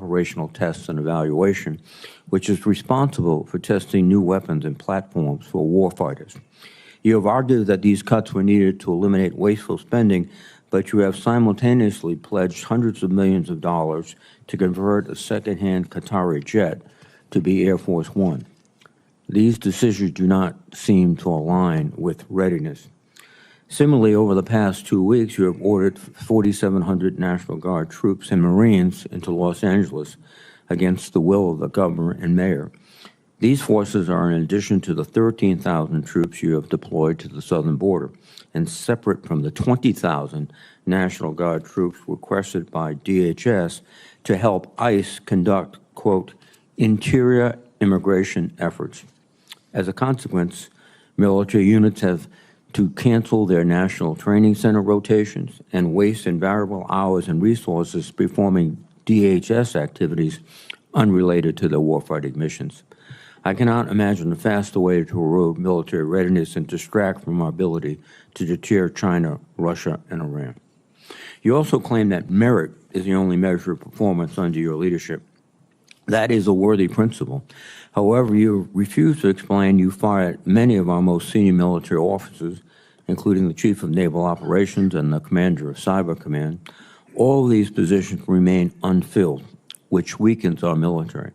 operational tests and evaluation, which is responsible for testing new weapons and platforms for warfighters. You have argued that these cuts were needed to eliminate wasteful spending, but you have simultaneously pledged hundreds of millions of dollars to convert a second-hand Qatari jet to be Air Force One. These decisions do not seem to align with readiness. Similarly, over the past 2 weeks, you have ordered 4,700 National Guard troops and Marines into Los Angeles against the will of the governor and mayor. These forces are in addition to the 13,000 troops you have deployed to the southern border and separate from the 20,000 National Guard troops requested by DHS to help ICE conduct, quote, interior immigration efforts. As a consequence, military units have to cancel their national training center rotations and waste invaluable hours and resources performing DHS activities unrelated to their warfighting missions. I cannot imagine a faster way to erode military readiness and distract from our ability to deter China, Russia, and Iran. You also claim that merit is the only measure of performance under your leadership. That is a worthy principle. However, you refuse to explain you fired many of our most senior military officers, including the Chief of Naval Operations and the Commander of Cyber Command. All of these positions remain unfilled, which weakens our military.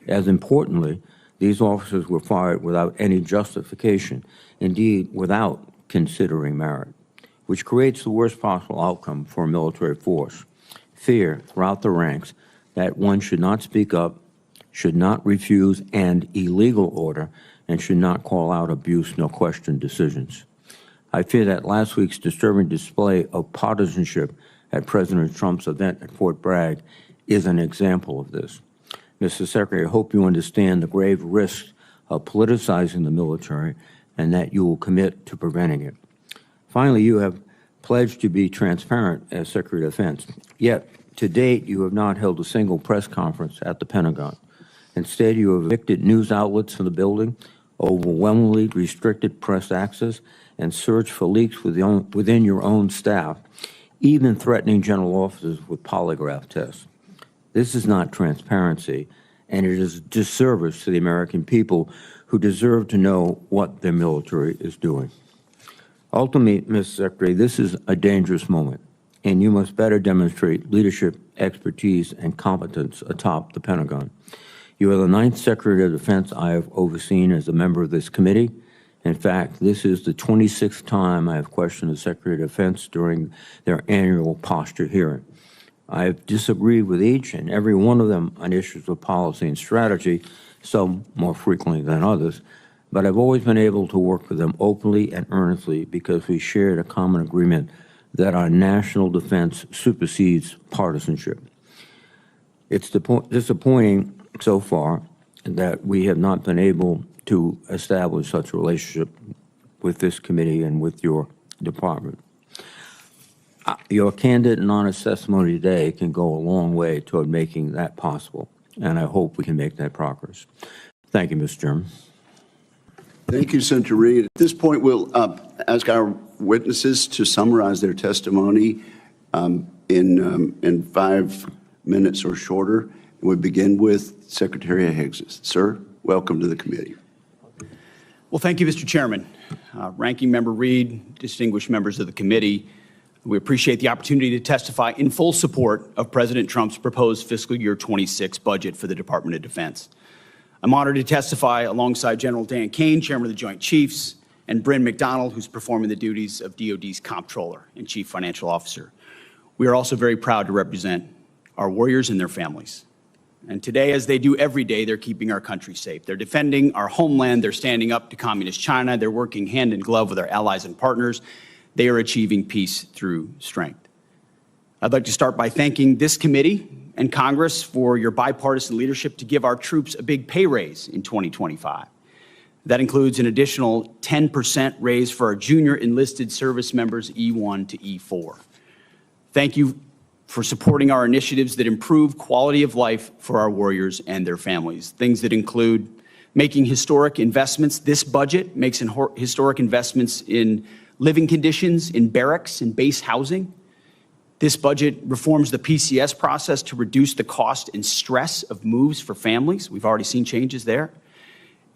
As importantly, these officers were fired without any justification, indeed without considering merit, which creates the worst possible outcome for a military force. Fear throughout the ranks that one should not speak up, should not refuse an illegal order, and should not call out abuse nor question decisions. I fear that last week's disturbing display of partisanship at President Trump's event at Fort Bragg is an example of this. Mr. Secretary, I hope you understand the grave risks of politicizing the military and that you will commit to preventing it. Finally, you have pledged to be transparent as Secretary of Defense. Yet, to date, you have not held a single press conference at the Pentagon. Instead, you have evicted news outlets from the building, overwhelmingly restricted press access, and searched for leaks within your own staff, even threatening general officers with polygraph tests. This is not transparency, and it is a disservice to the American people who deserve to know what their military is doing. Ultimately, Mr. Secretary, this is a dangerous moment, and you must better demonstrate leadership, expertise, and competence atop the Pentagon. You are the 9th Secretary of Defense I have overseen as a member of this committee. In fact, this is the 26th time I have questioned the Secretary of Defense during their annual posture hearing. I have disagreed with each and every one of them on issues of policy and strategy, some more frequently than others, but I've always been able to work with them openly and earnestly because we shared a common agreement that our national defense supersedes partisanship. It's disappointing so far that we have not been able to establish such a relationship with this committee and with your department. Your candid and honest testimony today can go a long way toward making that possible, and I hope we can make that progress. Thank you, Mr. Chairman. Thank you, Senator Reid. At this point, we'll ask our witnesses to summarize their testimony in 5 minutes or shorter. We begin with Secretary Hegseth. Sir, welcome to the committee. Well, thank you, Mr. Chairman. Ranking Member Reid, distinguished members of the committee, we appreciate the opportunity to testify in full support of President Trump's proposed fiscal year 26 budget for the Department of Defense. I'm honored to testify alongside General Dan Kane, Chairman of the Joint Chiefs, and Bryn McDonald, who's performing the duties of DOD's Comptroller and Chief Financial Officer. We are also very proud to represent our warriors and their families. And today, as they do every day, they're keeping our country safe. They're defending our homeland. They're standing up to communist China. They're working hand in glove with our allies and partners. They are achieving peace through strength. I'd like to start by thanking this committee and Congress for your bipartisan leadership to give our troops a big pay raise in 2025. That includes an additional 10% raise for our junior enlisted service members E1 to E4. Thank you for supporting our initiatives that improve quality of life for our warriors and their families. Things that include making historic investments. This budget makes historic investments in living conditions, in barracks, in base housing, This budget reforms the PCS process to reduce the cost and stress of moves for families. We've already seen changes there.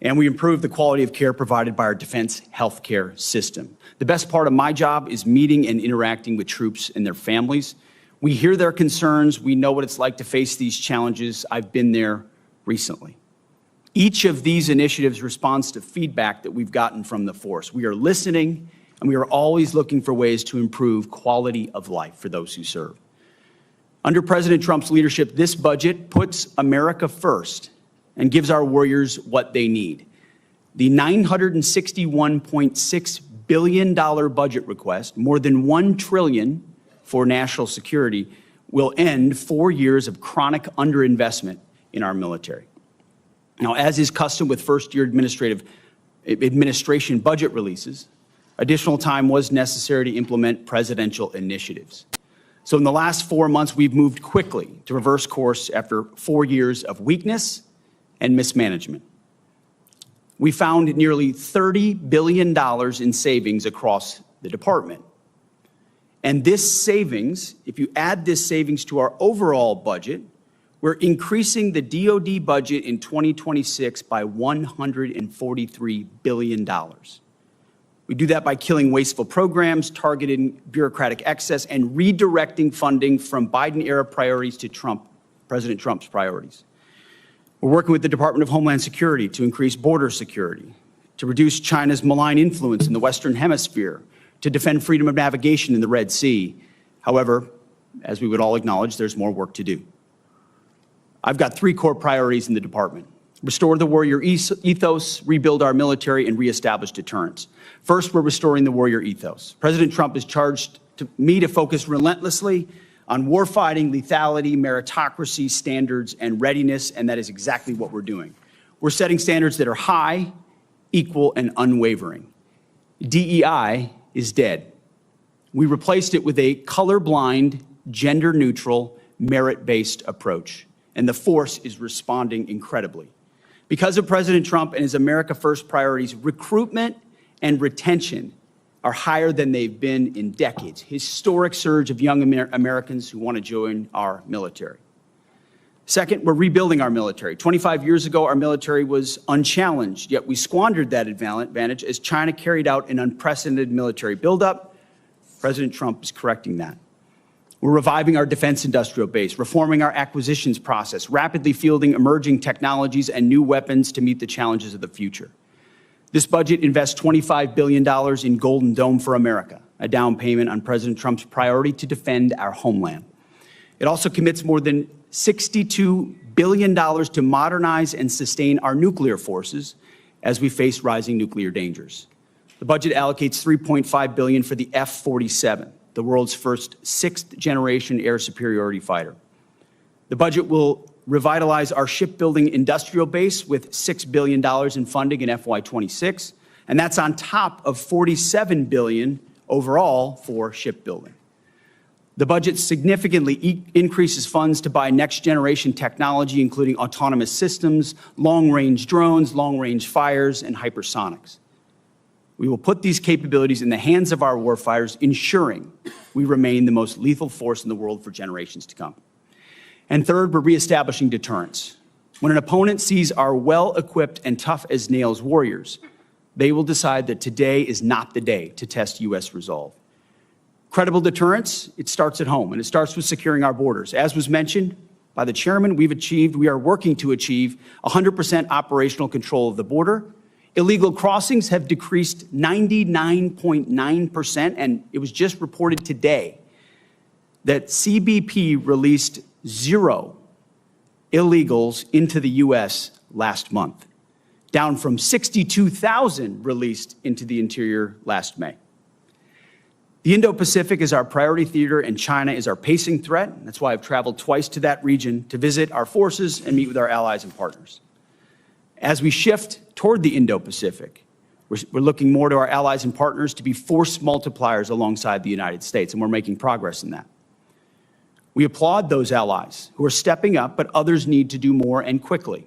And we improve the quality of care provided by our defense healthcare system. The best part of my job is meeting and interacting with troops and their families. We hear their concerns. We know what it's like to face these challenges. I've been there recently. Each of these initiatives responds to feedback that we've gotten from the force. We are listening, and we are always looking for ways to improve quality of life for those who serve. Under President Trump's leadership, this budget puts America first and gives our warriors what they need. The $961.6 billion budget request, more than $1 trillion for national security, will end 4 years of chronic underinvestment in our military. Now, as is custom with first-year administration budget releases, additional time was necessary to implement presidential initiatives. So in the last 4 months, we've moved quickly to reverse course after 4 years of weakness and mismanagement. We found nearly $30 billion in savings across the department. And this savings, if you add this savings to our overall budget, we're increasing the DoD budget in 2026 by $143 billion. We do that by killing wasteful programs, targeting bureaucratic excess, and redirecting funding from Biden-era priorities to President Trump's priorities. We're working with the Department of Homeland Security to increase border security, to reduce China's malign influence in the Western Hemisphere, to defend freedom of navigation in the Red Sea. However, as we would all acknowledge, there's more work to do. I've got 3 core priorities in the department: restore the warrior ethos, rebuild our military, and reestablish deterrence. First, we're restoring the warrior ethos. President Trump has charged me to focus relentlessly on warfighting, lethality, meritocracy, standards, and readiness, and that is exactly what we're doing. We're setting standards that are high, equal, and unwavering. DEI is dead. We replaced it with a colorblind, gender-neutral, merit-based approach, and the force is responding incredibly. Because of President Trump and his America First priorities, recruitment and retention are higher than they've been in decades. Historic surge of young Americans who want to join our military. Second, we're rebuilding our military. 25 years ago, our military was unchallenged, yet we squandered that advantage as China carried out an unprecedented military buildup. President Trump is correcting that. We're reviving our defense industrial base, reforming our acquisitions process, rapidly fielding emerging technologies and new weapons to meet the challenges of the future. This budget invests $25 billion in Golden Dome for America, a down payment on President Trump's priority to defend our homeland. It also commits more than $62 billion to modernize and sustain our nuclear forces as we face rising nuclear dangers. The budget allocates $3.5 billion for the F-47, the world's first 6th-generation air superiority fighter. The budget will revitalize our shipbuilding industrial base with $6 billion in funding in FY26, and that's on top of $47 billion overall for shipbuilding. The budget significantly increases funds to buy next-generation technology, including autonomous systems, long-range drones, long-range fires, and hypersonics. We will put these capabilities in the hands of our warfighters, ensuring we remain the most lethal force in the world for generations to come. And third, we're reestablishing deterrence. When an opponent sees our well-equipped and tough-as-nails warriors, they will decide that today is not the day to test U.S. resolve. Credible deterrence, it starts at home, and it starts with securing our borders. As was mentioned by the chairman, we are working to achieve 100% operational control of the border. Illegal crossings have decreased 99.9%, and it was just reported today that CBP released 0 illegals into the U.S. last month, down from 62,000 released into the interior last May. The Indo-Pacific is our priority theater, and China is our pacing threat. That's why I've traveled twice to that region to visit our forces and meet with our allies and partners. As we shift toward the Indo-Pacific, we're looking more to our allies and partners to be force multipliers alongside the United States, and we're making progress in that. We applaud those allies who are stepping up, but others need to do more and quickly.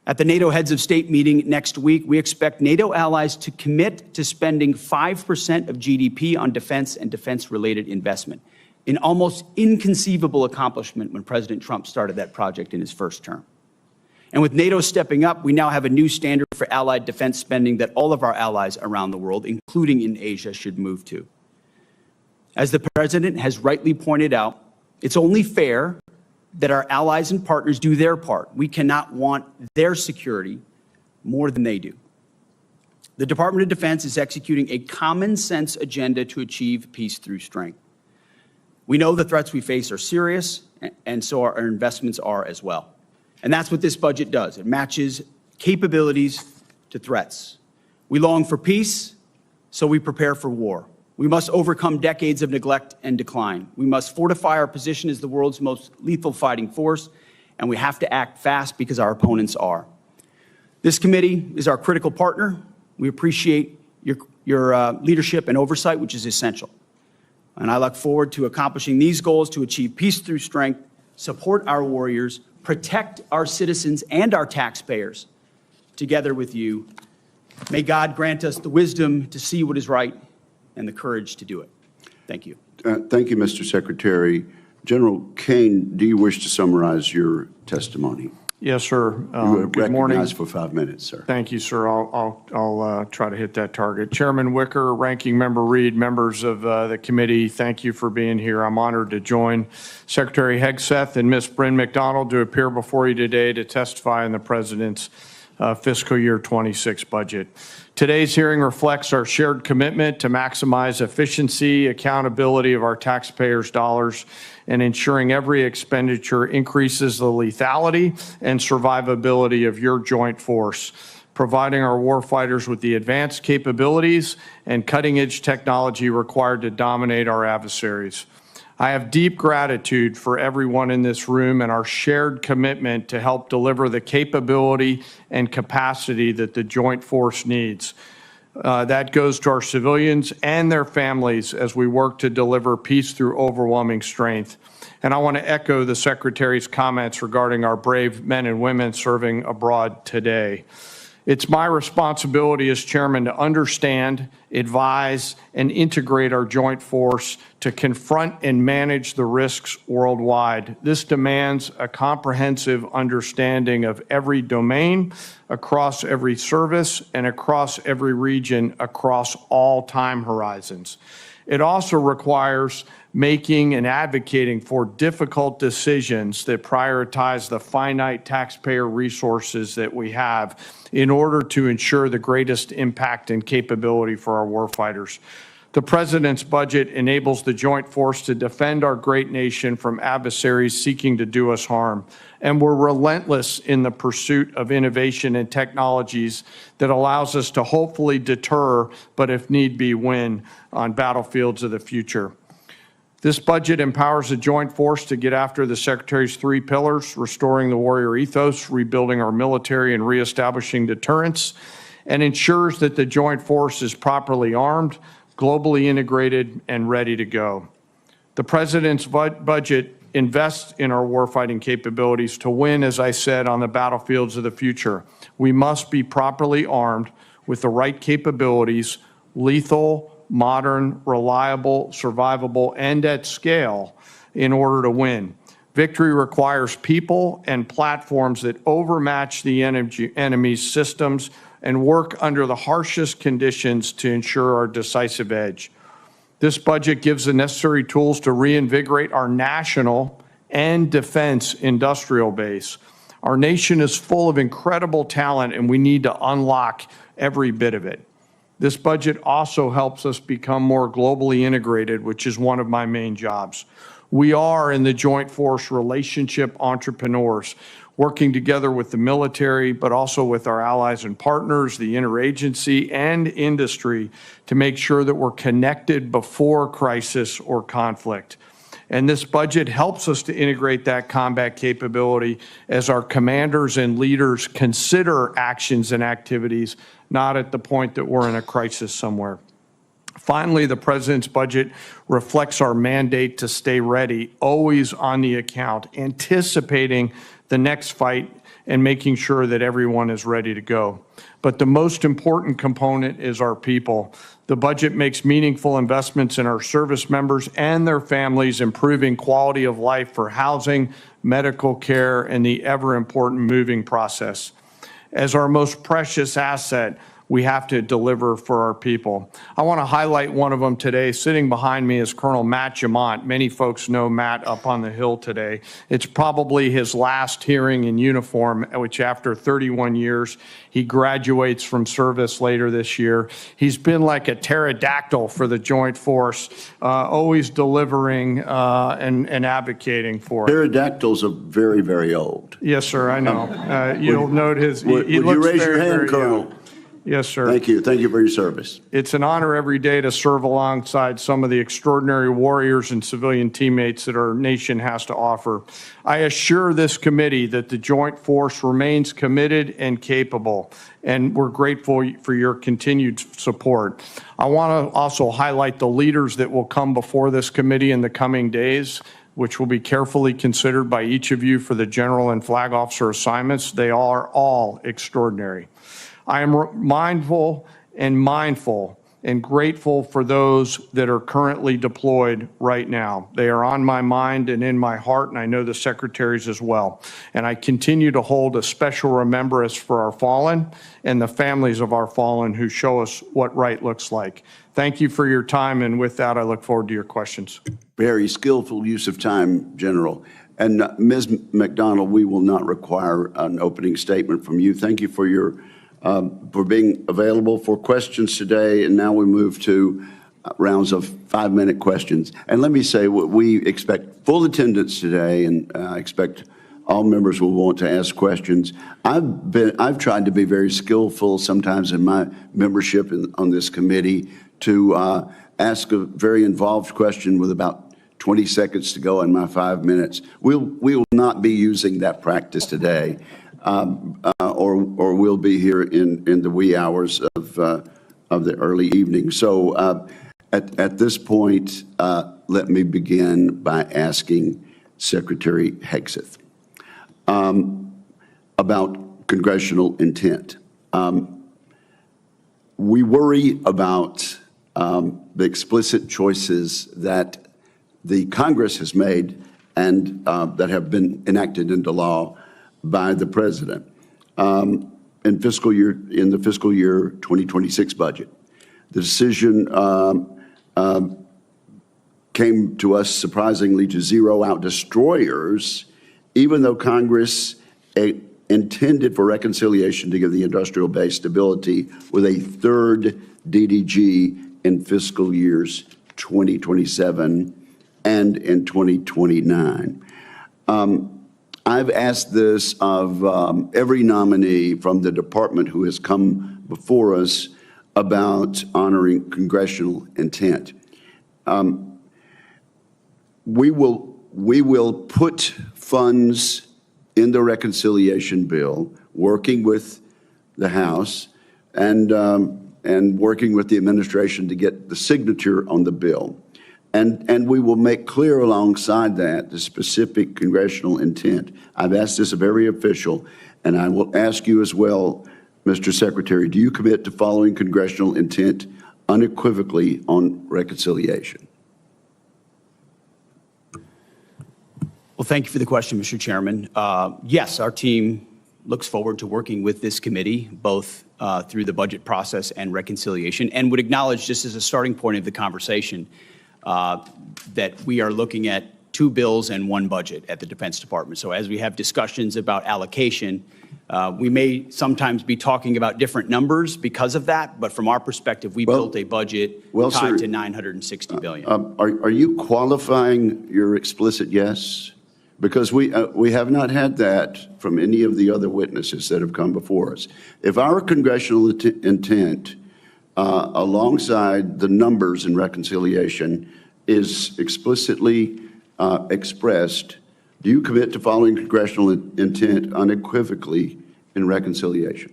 At the NATO Heads of State meeting next week, we expect NATO allies to commit to spending 5% of GDP on defense and defense-related investment. an almost inconceivable accomplishment when President Trump started that project in his first term. And with NATO stepping up, we now have a new standard for allied defense spending that all of our allies around the world, including in Asia, should move to. As the President has rightly pointed out, it's only fair that our allies and partners do their part. We cannot want their security more than they do. The Department of Defense is executing a common sense agenda to achieve peace through strength. We know the threats we face are serious, and so our investments are as well. And that's what this budget does. It matches capabilities to threats. We long for peace, so we prepare for war. We must overcome decades of neglect and decline. We must fortify our position as the world's most lethal fighting force, and we have to act fast because our opponents are. This committee is our critical partner. We appreciate your leadership and oversight, which is essential. And I look forward to accomplishing these goals to achieve peace through strength, support our warriors, protect our citizens and our taxpayers together with you. May God grant us the wisdom to see what is right and the courage to do it. Thank you. Thank you, Mr. Secretary. General Kane, do you wish to summarize your testimony? Yes, sir. Good morning. For 5 minutes, sir. Thank you, sir. I'll try to hit that target. Chairman Wicker, Ranking Member Reed, members of the committee, thank you for being here. I'm honored to join Secretary Hegseth and Ms. Bryn McDonald to appear before you today to testify on the President's fiscal year 26 budget. Today's hearing reflects our shared commitment to maximize efficiency, accountability of our taxpayers' dollars, and ensuring every expenditure increases the lethality and survivability of your joint force, providing our warfighters with the advanced capabilities and cutting-edge technology required to dominate our adversaries. I have deep gratitude for everyone in this room and our shared commitment to help deliver the capability and capacity that the joint force needs. That goes to our civilians and their families as we work to deliver peace through overwhelming strength. And I want to echo the Secretary's comments regarding our brave men and women serving abroad today. It's my responsibility as chairman to understand, advise, and integrate our joint force to confront and manage the risks worldwide. This demands a comprehensive understanding of every domain, across every service, and across every region, across all time horizons. It also requires making and advocating for difficult decisions that prioritize the finite taxpayer resources that we have in order to ensure the greatest impact and capability for our warfighters. The President's budget enables the joint force to defend our great nation from adversaries seeking to do us harm. And we're relentless in the pursuit of innovation and technologies that allows us to hopefully deter, but if need be, win on battlefields of the future. This budget empowers the joint force to get after the Secretary's 3 pillars: restoring the warrior ethos, rebuilding our military, and reestablishing deterrence, and ensures that the joint force is properly armed, globally integrated, and ready to go. The President's budget invests in our warfighting capabilities to win, as I said, on the battlefields of the future. We must be properly armed with the right capabilities, lethal, modern, reliable, survivable, and at scale in order to win. Victory requires people and platforms that overmatch the enemy's systems and work under the harshest conditions to ensure our decisive edge. This budget gives the necessary tools to reinvigorate our national and defense industrial base. Our nation is full of incredible talent, and we need to unlock every bit of it. This budget also helps us become more globally integrated, which is one of my main jobs. We are in the joint force relationship entrepreneurs, working together with the military, but also with our allies and partners, the interagency and industry, to make sure that we're connected before crisis or conflict. And this budget helps us to integrate that combat capability as our commanders and leaders consider actions and activities, not at the point that we're in a crisis somewhere. Finally, the President's budget reflects our mandate to stay ready, always on the account, anticipating the next fight and making sure that everyone is ready to go. But the most important component is our people. The budget makes meaningful investments in our service members and their families, improving quality of life for housing, medical care, and the ever-important moving process. As our most precious asset, we have to deliver for our people. I want to highlight one of them today. Sitting behind me is Colonel Matt Jamont. Many folks know Matt up on the Hill today. It's probably his last hearing in uniform, which after 31 years, he graduates from service later this year. He's been like a pterodactyl for the Joint Force, always delivering and advocating for it. Pterodactyls are very, very old. Yes, sir, I know. You'll note his, Would he you looks raise very, your hand, very Colonel? young. Yes, sir. Thank you. Thank you for your service. It's an honor every day to serve alongside some of the extraordinary warriors and civilian teammates that our nation has to offer. I assure this committee that the Joint Force remains committed and capable, and we're grateful for your continued support. I want to also highlight the leaders that will come before this committee in the coming days, which will be carefully considered by each of you for the general and flag officer assignments. They are all extraordinary. I am mindful and grateful for those that are currently deployed right now. They are on my mind and in my heart, and I know the secretaries as well. And I continue to hold a special remembrance for our fallen and the families of our fallen who show us what right looks like. Thank you for your time, and with that, I look forward to your questions. Very skillful use of time, General. And Ms. McDonald, we will not require an opening statement from you. Thank you for being available for questions today. And now we move to rounds of 5-minute questions. And let me say, we expect full attendance today, and I expect all members will want to ask questions. I've tried to be very skillful sometimes in my membership on this committee to ask a very involved question with about 20 seconds to go in my 5 minutes. We will not be using that practice today. Or we'll be here in the wee hours of the early evening. So at this point, let me begin by asking Secretary Hegseth about congressional intent. We worry about the explicit choices that the Congress has made and that have been enacted into law by the president in the fiscal year 2026 budget. The decision came to us surprisingly to zero out destroyers, even though Congress intended for reconciliation to give the industrial base stability with a third DDG in fiscal years 2027 and in 2029. I've asked this of every nominee from the department who has come before us about honoring congressional intent. We will put funds in the reconciliation bill, working with the House and working with the administration to get the signature on the bill. And we will make clear alongside that the specific congressional intent. I've asked this of every official, and I will ask you as well, Mr. Secretary, do you commit to following congressional intent unequivocally on reconciliation? Well, thank you for the question, Mr. Chairman. Yes, our team looks forward to working with this committee, both through the budget process and reconciliation, and would acknowledge, just as a starting point of the conversation, that we are looking at 2 bills and 1 budget at the Defense Department. So as we have discussions about allocation, we may sometimes be talking about different numbers because of that, but from our perspective, we built a budget tied to $960 billion. Are you qualifying your explicit yes? Because we have not had that from any of the other witnesses that have come before us. If our congressional intent alongside the numbers in reconciliation is explicitly expressed, do you commit to following congressional intent unequivocally in reconciliation?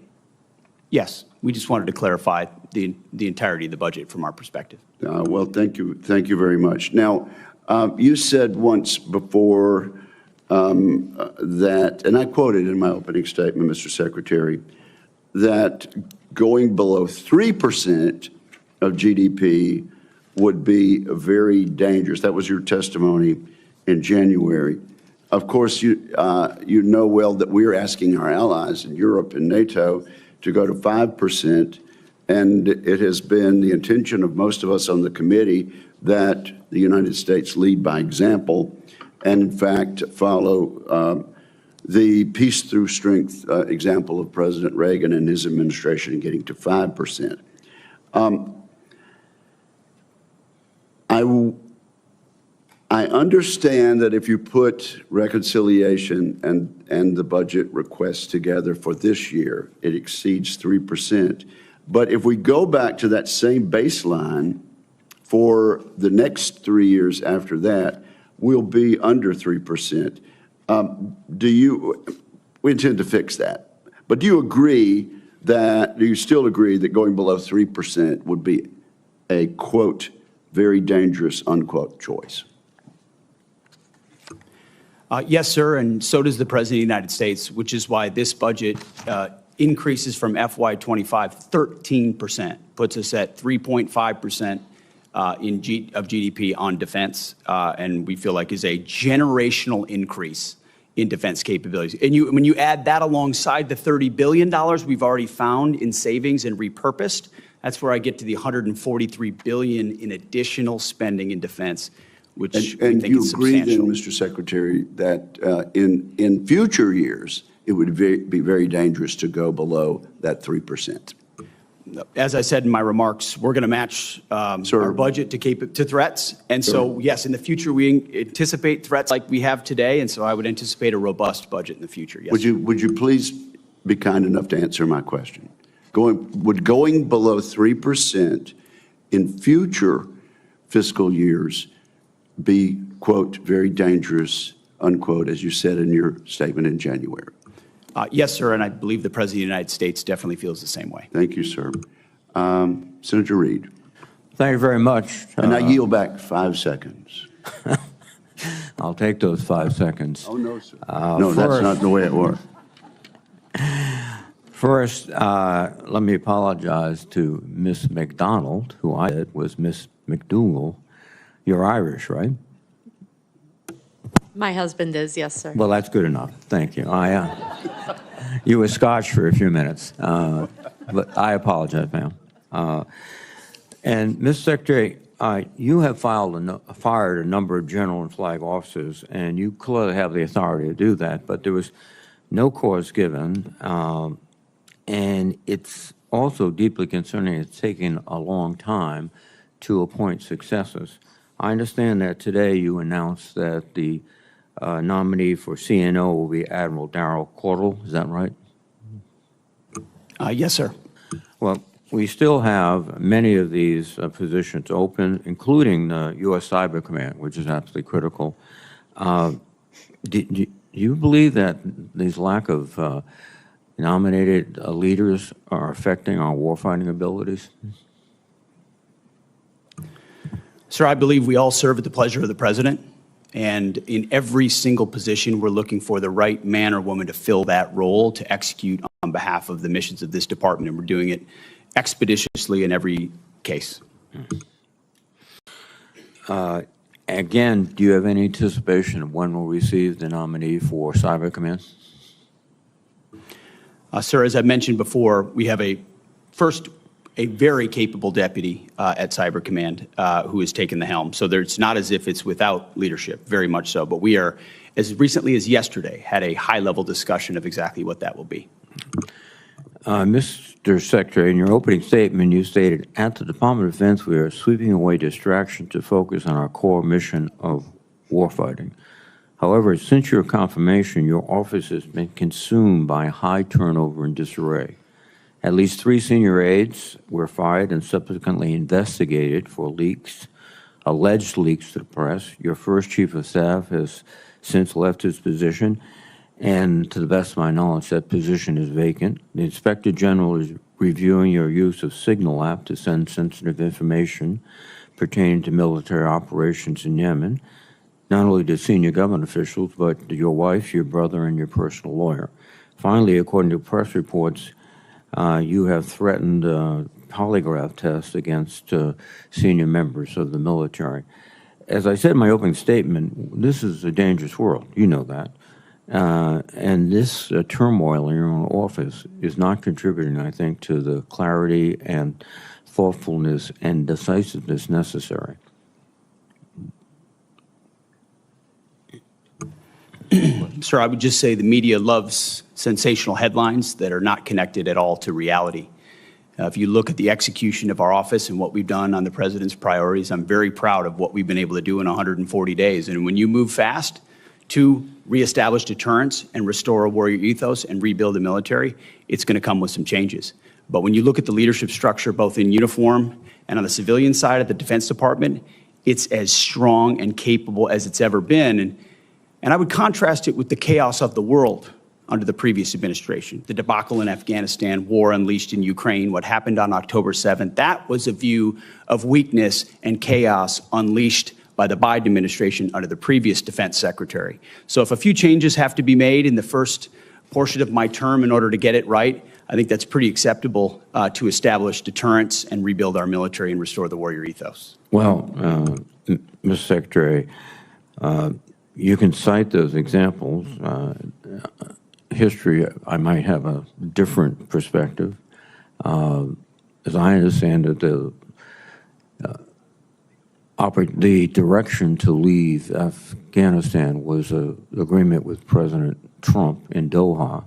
Yes, we just wanted to clarify the entirety of the budget from our perspective. Well, thank you very much. Now, you said once before that, and I quoted in my opening statement, Mr. Secretary, that going below 3% of GDP would be very dangerous. That was your testimony in January. Of course, you know well that we're asking our allies in Europe and NATO to go to 5%, and it has been the intention of most of us on the committee that the United States lead by example and, in fact, follow the peace through strength example of President Reagan and his administration in getting to 5%. I understand that if you put reconciliation and the budget requests together for this year, it exceeds 3%. But if we go back to that same baseline for the next 3 years after that, we'll be under 3%. We intend to fix that. But do you still agree that going below 3% would be a, quote, very dangerous, unquote, choice? Yes, sir, and so does the President of the United States, which is why this budget increases from FY25 13%, puts us at 3.5% of GDP on defense, and we feel like is a generational increase in defense capabilities. And when you add that alongside the $30 billion we've already found in savings and repurposed, that's where I get to the $143 billion in additional spending in defense, which we think is substantial. And you agree then, Mr. Secretary, that in future years, it would be very dangerous to go below that 3%? As I said in my remarks, we're going to match our budget to threats. And so, yes, in the future, we anticipate threats like we have today. And so I would anticipate a robust budget in the future. Yes. Would you please be kind enough to answer my question? Would going below 3% in future fiscal years be, quote, very dangerous, unquote, as you said in your statement in January? Yes, sir, and I believe the President of the United States definitely feels the same way. Thank you, sir. Senator Reid. Thank you very much. And I yield back 5 seconds. I'll take those 5 seconds. Oh, no, sir. No, that's not the way it works. First, let me apologize to Miss McDonald, who I said was Miss McDougall. You're Irish, right? My husband is, yes, sir. Well, that's good enough. Thank you. You were Scotch for a few minutes, but I apologize, ma'am. And, Mr. Secretary, you have fired a number of general and flag officers, and you clearly have the authority to do that, but there was no cause given, and it's also deeply concerning it's taking a long time to appoint successors. I understand that today you announced that the nominee for CNO will be Admiral Darrell Caudle. Is that right? Yes, sir. Well, we still have many of these positions open, including the U.S. Cyber Command, which is absolutely critical. Do you believe that these lack of nominated leaders are affecting our warfighting abilities? Sir, I believe we all serve at the pleasure of the President. And in every single position, we're looking for the right man or woman to fill that role, to execute on behalf of the missions of this department. And we're doing it expeditiously in every case. Again, do you have any anticipation of when we'll receive the nominee for Cyber Command? Sir, as I mentioned before, we have a very capable deputy at Cyber Command who has taken the helm. So it's not as if it's without leadership, very much so. But we are, as recently as yesterday, had a high-level discussion of exactly what that will be. Mr. Secretary, in your opening statement, you stated, at the Department of Defense, we are sweeping away distraction to focus on our core mission of warfighting. However, since your confirmation, your office has been consumed by high turnover and disarray. At least 3 senior aides were fired and subsequently investigated for leaks, alleged leaks to the press. Your first chief of staff has since left his position, and to the best of my knowledge, that position is vacant. The Inspector General is reviewing your use of Signal app to send sensitive information pertaining to military operations in Yemen, not only to senior government officials, but to your wife, your brother, and your personal lawyer. Finally, according to press reports, you have threatened polygraph test against senior members of the military. As I said in my opening statement, this is a dangerous world. You know that. And this turmoil in your own office is not contributing, I think, to the clarity and thoughtfulness and decisiveness necessary. Sir, I would just say the media loves sensational headlines that are not connected at all to reality. If you look at the execution of our office and what we've done on the president's priorities, I'm very proud of what we've been able to do in 140 days. And when you move fast to reestablish deterrence and restore a warrior ethos and rebuild the military, it's going to come with some changes. But when you look at the leadership structure, both in uniform and on the civilian side of the Defense Department, it's as strong and capable as it's ever been. And I would contrast it with the chaos of the world under the previous administration. The debacle in Afghanistan, war unleashed in Ukraine, what happened on October 7th, that was a view of weakness and chaos unleashed by the Biden administration under the previous defense secretary. So if a few changes have to be made in the first portion of my term in order to get it right, I think that's pretty acceptable to establish deterrence and rebuild our military and restore the warrior ethos. Well, Mr. Secretary, you can cite those examples. History, I might have a different perspective. As I understand it, the direction to leave Afghanistan was an agreement with President Trump in Doha,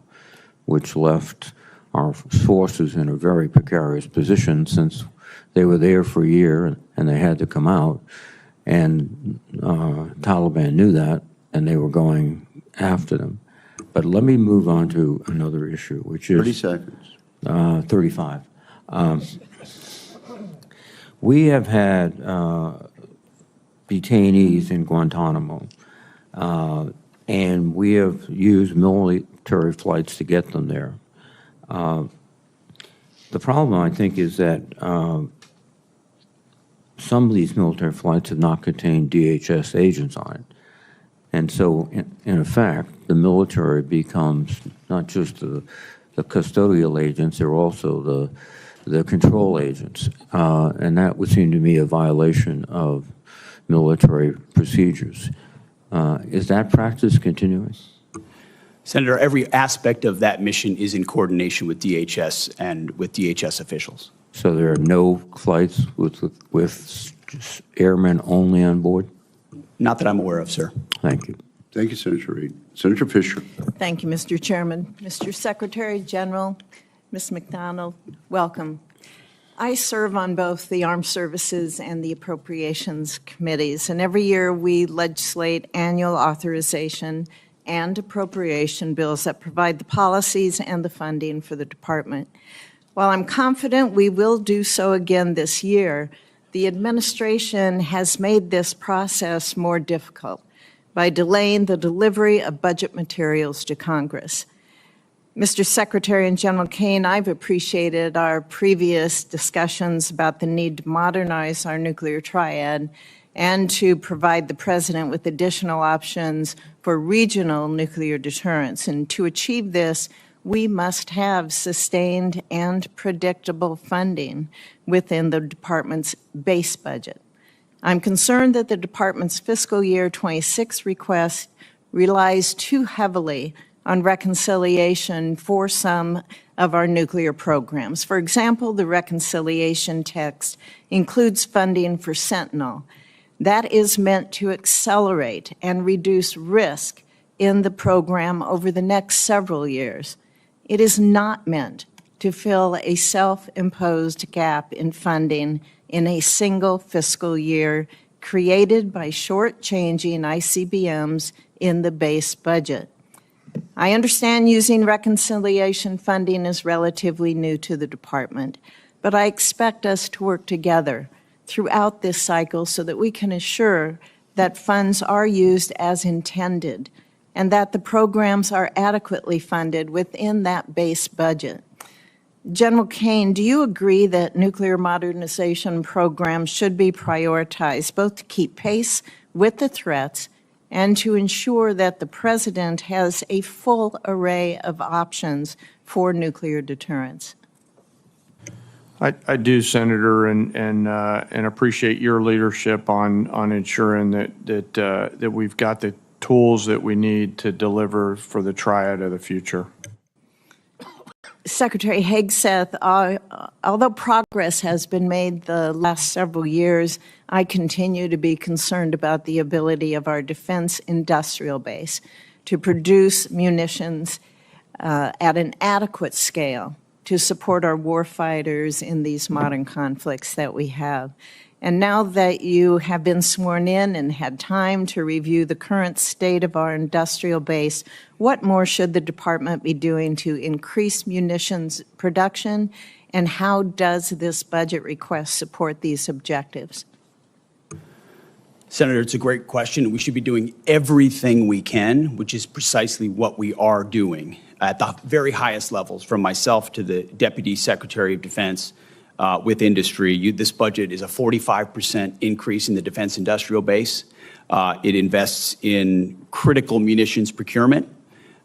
which left our forces in a very precarious position since they were there for a year and they had to come out. And Taliban knew that, and they were going after them. But let me move on to another issue, which is 30 seconds. 35. We have had detainees in Guantanamo, and we have used military flights to get them there. The problem, I think, is that some of these military flights have not contained DHS agents on it. And so, in effect, the military becomes not just the custodial agents, they're also the control agents. And that would seem to me a violation of military procedures. Is that practice continuing? Senator, every aspect of that mission is in coordination with DHS and with DHS officials. So there are no flights with airmen only on board? Not that I'm aware of, sir. Thank you. Thank you, Senator Reid. Senator Fisher. Thank you, Mr. Chairman. Mr. Secretary General, Ms. McDonald, welcome. I serve on both the Armed Services and the Appropriations Committees, and every year we legislate annual authorization and appropriation bills that provide the policies and the funding for the department. While I'm confident we will do so again this year, the administration has made this process more difficult by delaying the delivery of budget materials to Congress. Mr. Secretary and General Kane, I've appreciated our previous discussions about the need to modernize our nuclear triad and to provide the President with additional options for regional nuclear deterrence. And to achieve this, we must have sustained and predictable funding within the department's base budget. I'm concerned that the department's fiscal year 26 request relies too heavily on reconciliation for some of our nuclear programs. For example, the reconciliation text includes funding for Sentinel. That is meant to accelerate and reduce risk in the program over the next several years. It is not meant to fill a self-imposed gap in funding in a single fiscal year created by shortchanging ICBMs in the base budget. I understand using reconciliation funding is relatively new to the department, but I expect us to work together throughout this cycle so that we can assure that funds are used as intended and that the programs are adequately funded within that base budget. General Kane, do you agree that nuclear modernization programs should be prioritized both to keep pace with the threats and to ensure that the President has a full array of options for nuclear deterrence? I do, Senator, and appreciate your leadership on ensuring that we've got the tools that we need to deliver for the triad of the future. Secretary Hegseth, although progress has been made the last several years, I continue to be concerned about the ability of our defense industrial base to produce munitions at an adequate scale to support our warfighters in these modern conflicts that we have. And now that you have been sworn in and had time to review the current state of our industrial base, what more should the department be doing to increase munitions production, and how does this budget request support these objectives? Senator, it's a great question. We should be doing everything we can, which is precisely what we are doing at the very highest levels, from myself to the Deputy Secretary of Defense. With industry, this budget is a 45% increase in the defense industrial base. It invests in critical munitions procurement.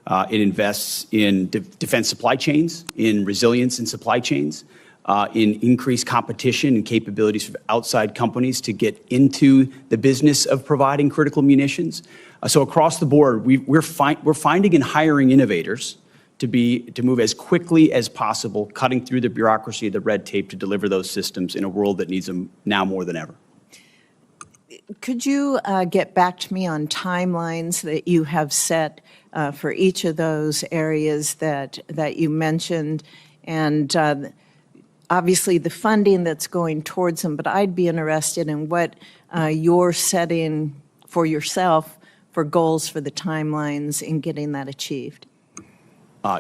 It invests in defense supply chains, in resilience in supply chains, in increased competition and capabilities for outside companies to get into the business of providing critical munitions. So across the board, we're finding and hiring innovators to move as quickly as possible, cutting through the bureaucracy, the red tape to deliver those systems in a world that needs them now more than ever. Could you get back to me on timelines that you have set for each of those areas that you mentioned, and obviously the funding that's going towards them, but I'd be interested in what you're setting for yourself for goals for the timelines in getting that achieved.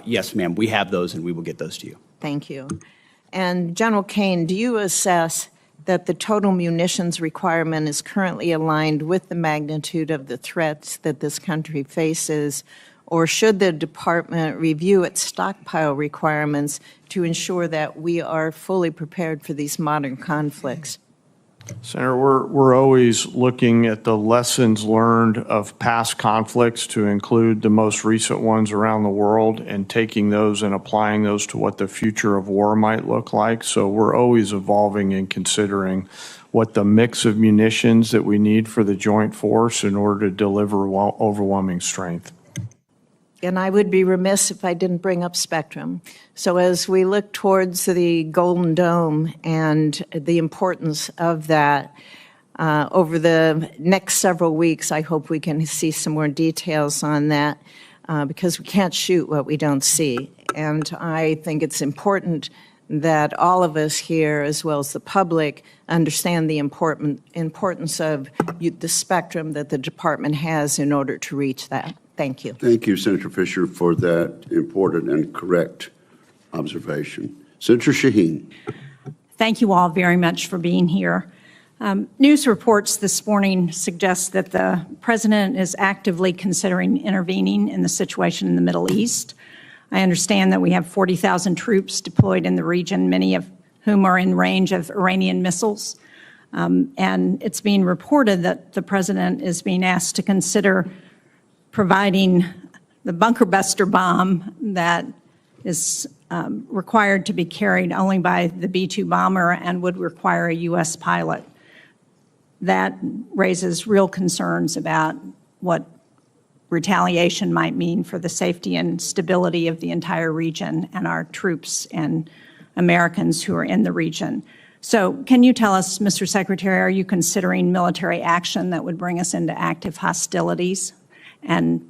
Yes, ma'am, we have those and we will get those to you. Thank you. And General Kane, do you assess that the total munitions requirement is currently aligned with the magnitude of the threats that this country faces, or should the department review its stockpile requirements to ensure that we are fully prepared for these modern conflicts? Senator, we're always looking at the lessons learned of past conflicts to include the most recent ones around the world and taking those and applying those to what the future of war might look like. So we're always evolving and considering what the mix of munitions that we need for the joint force in order to deliver overwhelming strength. And I would be remiss if I didn't bring up spectrum. So as we look towards the Golden Dome and the importance of that, over the next several weeks, I hope we can see some more details on that, because we can't shoot what we don't see. And I think it's important that all of us here, as well as the public, understand the importance of the spectrum that the department has in order to reach that. Thank you. Thank you, Senator Fisher, for that important and correct observation. Senator Shaheen. Thank you all very much for being here. News reports this morning suggest that the President is actively considering intervening in the situation in the Middle East. I understand that we have 40,000 troops deployed in the region, many of whom are in range of Iranian missiles. And it's being reported that the President is being asked to consider providing the bunker buster bomb that is required to be carried only by the B-2 bomber and would require a U.S. pilot. That raises real concerns about what retaliation might mean for the safety and stability of the entire region and our troops and Americans who are in the region. So can you tell us, Mr. Secretary, are you considering military action that would bring us into active hostilities, and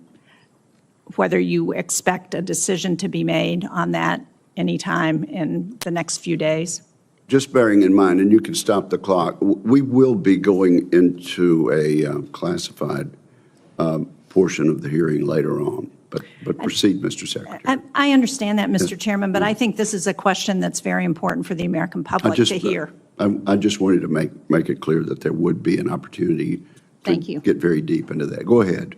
whether you expect a decision to be made on that anytime in the next few days? Just bearing in mind, and you can stop the clock, we will be going into a classified portion of the hearing later on. But proceed, Mr. Secretary. I understand that, Mr. Chairman, but I think this is a question that's very important for the American public to hear. I just wanted to make it clear that there would be an opportunity to get very deep into that. Go ahead.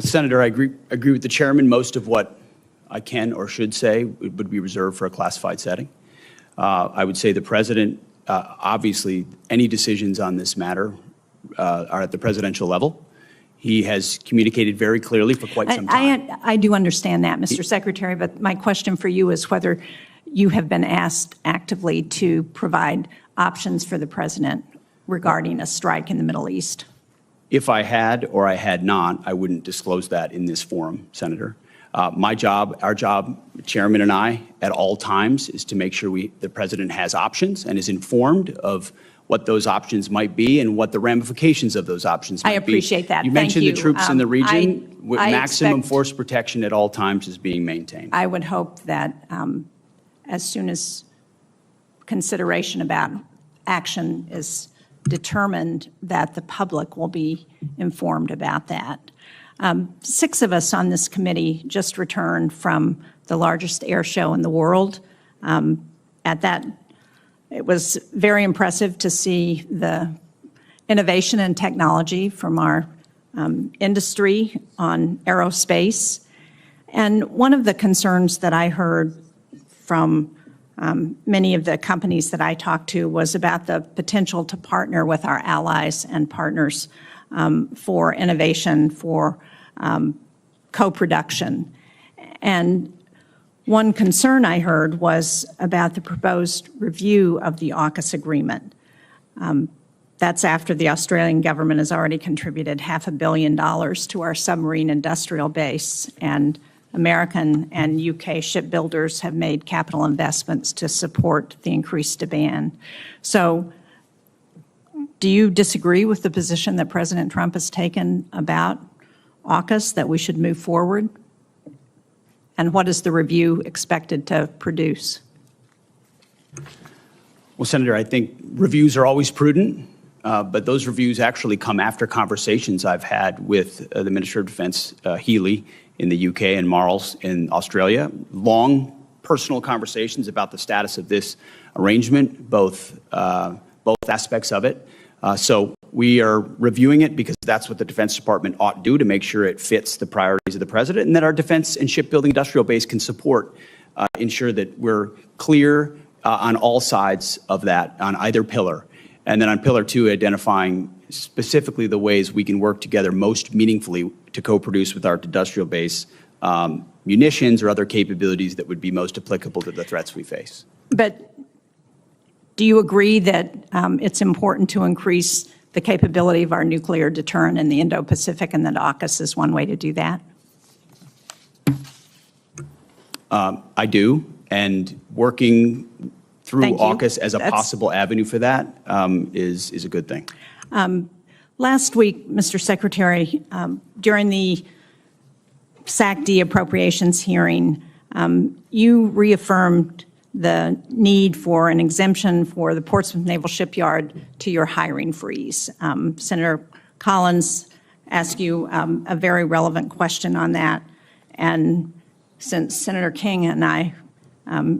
Senator, I agree with the chairman. Most of what I can or should say would be reserved for a classified setting. I would say the president, obviously, any decisions on this matter are at the presidential level. He has communicated very clearly for quite some time. I do understand that, Mr. Secretary, but my question for you is whether you have been asked actively to provide options for the president regarding a strike in the Middle East? If I had or I had not, I wouldn't disclose that in this forum, Senator. My job, our job, Chairman and I, at all times, is to make sure the president has options and is informed of what those options might be and what the ramifications of those options might be. I appreciate that. You Thank mentioned you. the troops in the region. I Maximum expect- force protection at all times is being maintained. I would hope that as soon as consideration about action is determined, that the public will be informed about that. 6 of us on this committee just returned from the largest air show in the world. At that, it was very impressive to see the innovation and technology from our industry on aerospace. And one of the concerns that I heard from many of the companies that I talked to was about the potential to partner with our allies and partners for innovation, for co-production. And one concern I heard was about the proposed review of the AUKUS agreement. That's after the Australian government has already contributed $500 million to our submarine industrial base, and American and UK shipbuilders have made capital investments to support the increased demand. So do you disagree with the position that President Trump has taken about AUKUS, that we should move forward? And what is the review expected to produce? Well, Senator, I think reviews are always prudent, but those reviews actually come after conversations I've had with the Minister of Defense, Healy, in the UK, and Marles in Australia. Long personal conversations about the status of this arrangement, both aspects of it. So we are reviewing it because that's what the Defense Department ought to do, to make sure it fits the priorities of the president, and that our defense and shipbuilding industrial base can support, ensure that we're clear on all sides of that, on either pillar. And then on pillar 2, identifying specifically the ways we can work together most meaningfully to co-produce with our industrial base munitions or other capabilities that would be most applicable to the threats we face. But do you agree that it's important to increase the capability of our nuclear deterrent in the Indo-Pacific, and that AUKUS is one way to do that? I do, and working through Thank you. AUKUS as a possible avenue for that is a good thing. Last week, Mr. Secretary, during the SAC-D appropriations hearing, you reaffirmed the need for an exemption for the Portsmouth Naval Shipyard to your hiring freeze. Senator Collins asked you a very relevant question on that. And since Senator King and I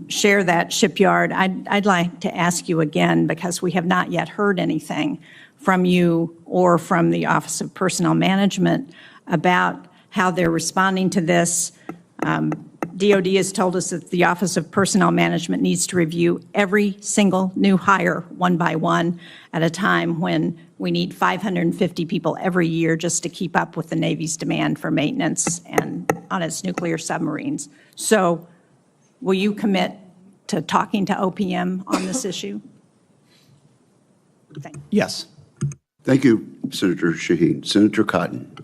share that shipyard, I'd like to ask you again, because we have not yet heard anything from you or from the Office of Personnel Management about how they're responding to this. DOD has told us that the Office of Personnel Management needs to review every single new hire one by one at a time when we need 550 people every year just to keep up with the Navy's demand for maintenance and on its nuclear submarines. So will you commit to talking to OPM on this issue? Yes. Thank you, Senator Shaheen. Senator Cotton.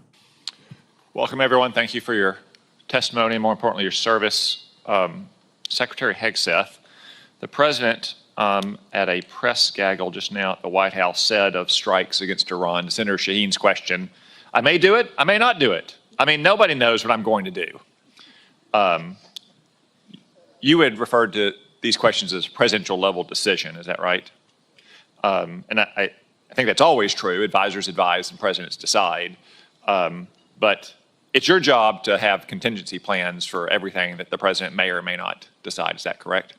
Welcome, everyone. Thank you for your testimony and, more importantly, your service. Secretary Hegseth, the president at a press gaggle just now at the White House said of strikes against Iran, Senator Shaheen's question, I may do it, I may not do it. I mean, nobody knows what I'm going to do. You had referred to these questions as presidential level decision, is that right? And I think that's always true. Advisors advise and presidents decide. But it's your job to have contingency plans for everything that the president may or may not decide. Is that correct?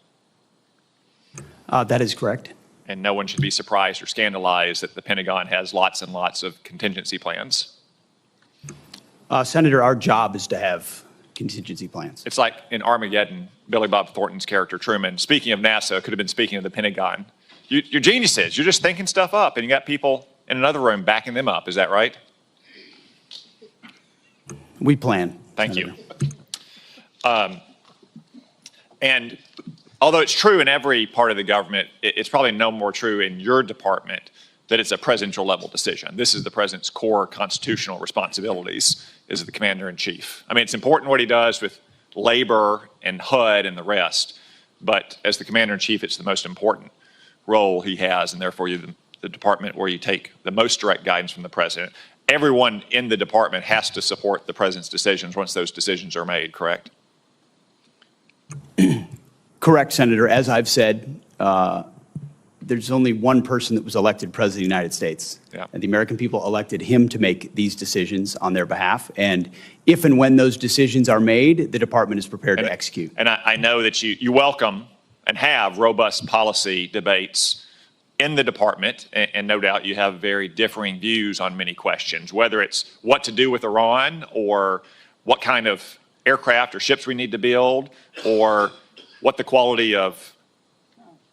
That is correct. And no one should be surprised or scandalized that the Pentagon has lots and lots of contingency plans. Senator, our job is to have contingency plans. It's like in Armageddon, Billy Bob Thornton's character Truman, speaking of NASA, could have been speaking of the Pentagon. You're geniuses. You're just thinking stuff up, and you got people in another room backing them up. Is that right? We plan. Thank you. And although it's true in every part of the government, it's probably no more true in your department that it's a presidential level decision. This is the president's core constitutional responsibilities as the commander-in-chief. I mean, it's important what he does with labor and HUD and the rest, but as the commander-in-chief, it's the most important role he has, and therefore you're the department where you take the most direct guidance from the president. Everyone in the department has to support the president's decisions once those decisions are made, correct? Correct, Senator. As I've said, there's only one person that was elected president of the United States. Yeah. And the American people elected him to make these decisions on their behalf. And if and when those decisions are made, the department is prepared to execute. And I know that you welcome and have robust policy debates in the department, and no doubt you have very differing views on many questions, whether it's what to do with Iran or what kind of aircraft or ships we need to build or what the quality of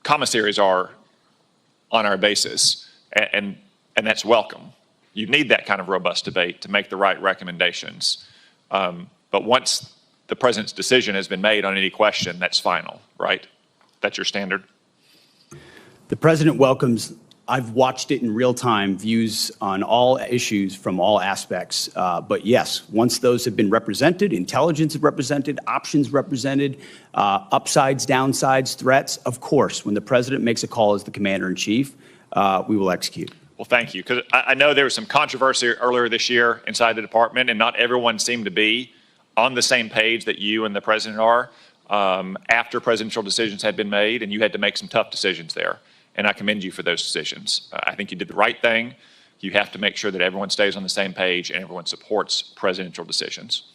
commissaries are on our bases, and that's welcome. You need that kind of robust debate to make the right recommendations. But once the president's decision has been made on any question, that's final, right? That's your standard? The president welcomes, I've watched it in real time, views on all issues from all aspects. But yes, once those have been represented, intelligence is represented, options represented, upsides, downsides, threats, of course, when the president makes a call as the commander-in-chief, we will execute. Well, thank you, because I know there was some controversy earlier this year inside the department, and not everyone seemed to be on the same page that you and the president are after presidential decisions had been made, and you had to make some tough decisions there. And I commend you for those decisions. I think you did the right thing. You have to make sure that everyone stays on the same page and everyone supports presidential decisions.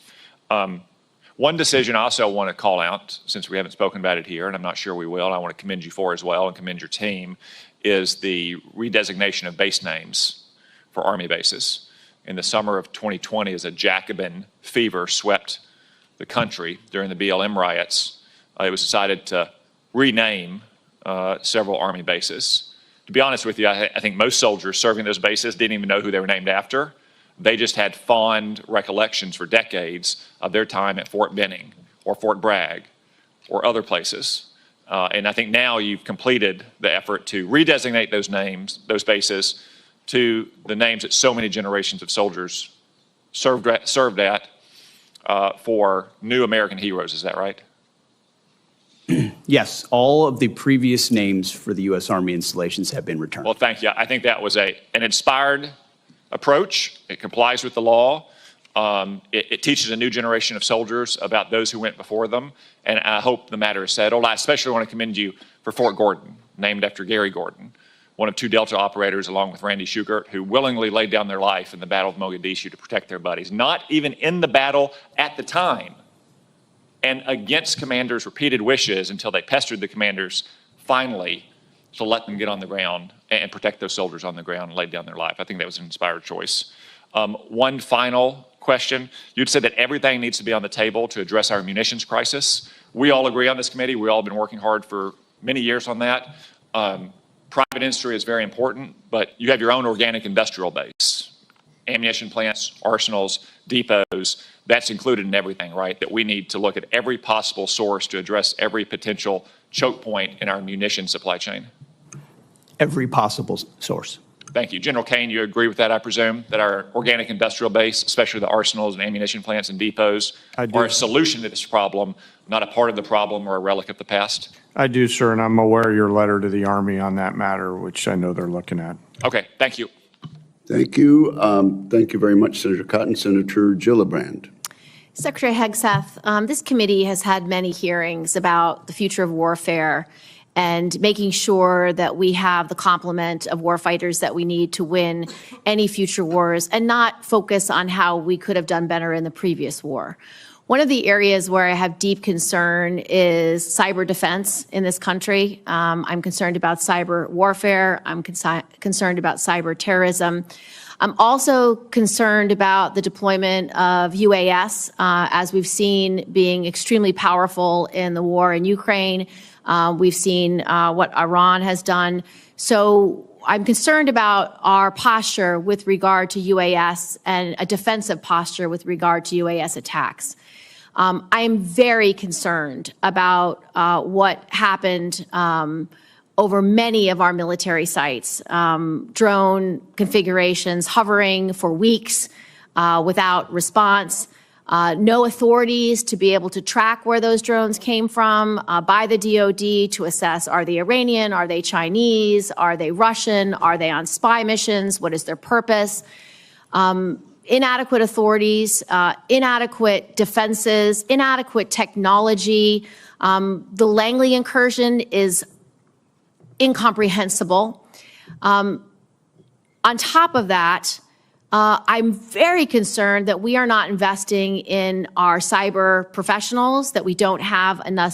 One decision I also want to call out, since we haven't spoken about it here, and I'm not sure we will, and I want to commend you for as well and commend your team, is the redesignation of base names for Army bases. In the summer of 2020, as a Jacobin fever swept the country during the BLM riots, it was decided to rename several Army bases. To be honest with you, I think most soldiers serving those bases didn't even know who they were named after. They just had fond recollections for decades of their time at Fort Benning or Fort Bragg or other places. And I think now you've completed the effort to redesignate those names, those bases, to the names that so many generations of soldiers served at for new American heroes. Is that right? Yes, all of the previous names for the U.S. Army installations have been returned. Well, thank you. I think that was an inspired approach. It complies with the law. It teaches a new generation of soldiers about those who went before them, and I hope the matter is settled. I especially want to commend you for Fort Gordon, named after Gary Gordon, one of two Delta operators along with Randy Shugart, who willingly laid down their life in the Battle of Mogadishu to protect their buddies, not even in the battle at the time, and against commanders' repeated wishes until they pestered the commanders finally to let them get on the ground and protect those soldiers on the ground and lay down their life. I think that was an inspired choice. One final question. You'd said that everything needs to be on the table to address our munitions crisis. We all agree on this committee. We all have been working hard for many years on that. Private industry is very important, but you have your own organic industrial base. Ammunition plants, arsenals, depots, that's included in everything, right? That we need to look at every possible source to address every potential choke point in our munition supply chain. Every possible source. Thank you. General Kane, you agree with that, I presume, that our organic industrial base, especially the arsenals and ammunition plants and depots, are a solution to this problem, not a part of the problem or a relic of the past? I do, sir, and I'm aware of your letter to the Army on that matter, which I know they're looking at. Okay, thank you. Thank you. Thank you very much, Senator Cotton. Senator Gillibrand. Secretary Hegseth, this committee has had many hearings about the future of warfare and making sure that we have the complement of warfighters that we need to win any future wars and not focus on how we could have done better in the previous war. One of the areas where I have deep concern is cyber defense in this country. I'm concerned about cyber warfare. I'm concerned about cyber terrorism. I'm also concerned about the deployment of UAS, as we've seen being extremely powerful in the war in Ukraine. We've seen what Iran has done. So I'm concerned about our posture with regard to UAS and a defensive posture with regard to UAS attacks. I am very concerned about what happened over many of our military sites. Drone configurations hovering for weeks without response. No authorities to be able to track where those drones came from by the DoD to assess, are they Iranian, are they Chinese, are they Russian, are they on spy missions, what is their purpose? Inadequate authorities, inadequate defenses, inadequate technology. The Langley incursion is incomprehensible. On top of that, I'm very concerned that we are not investing in our cyber professionals, that we don't have enough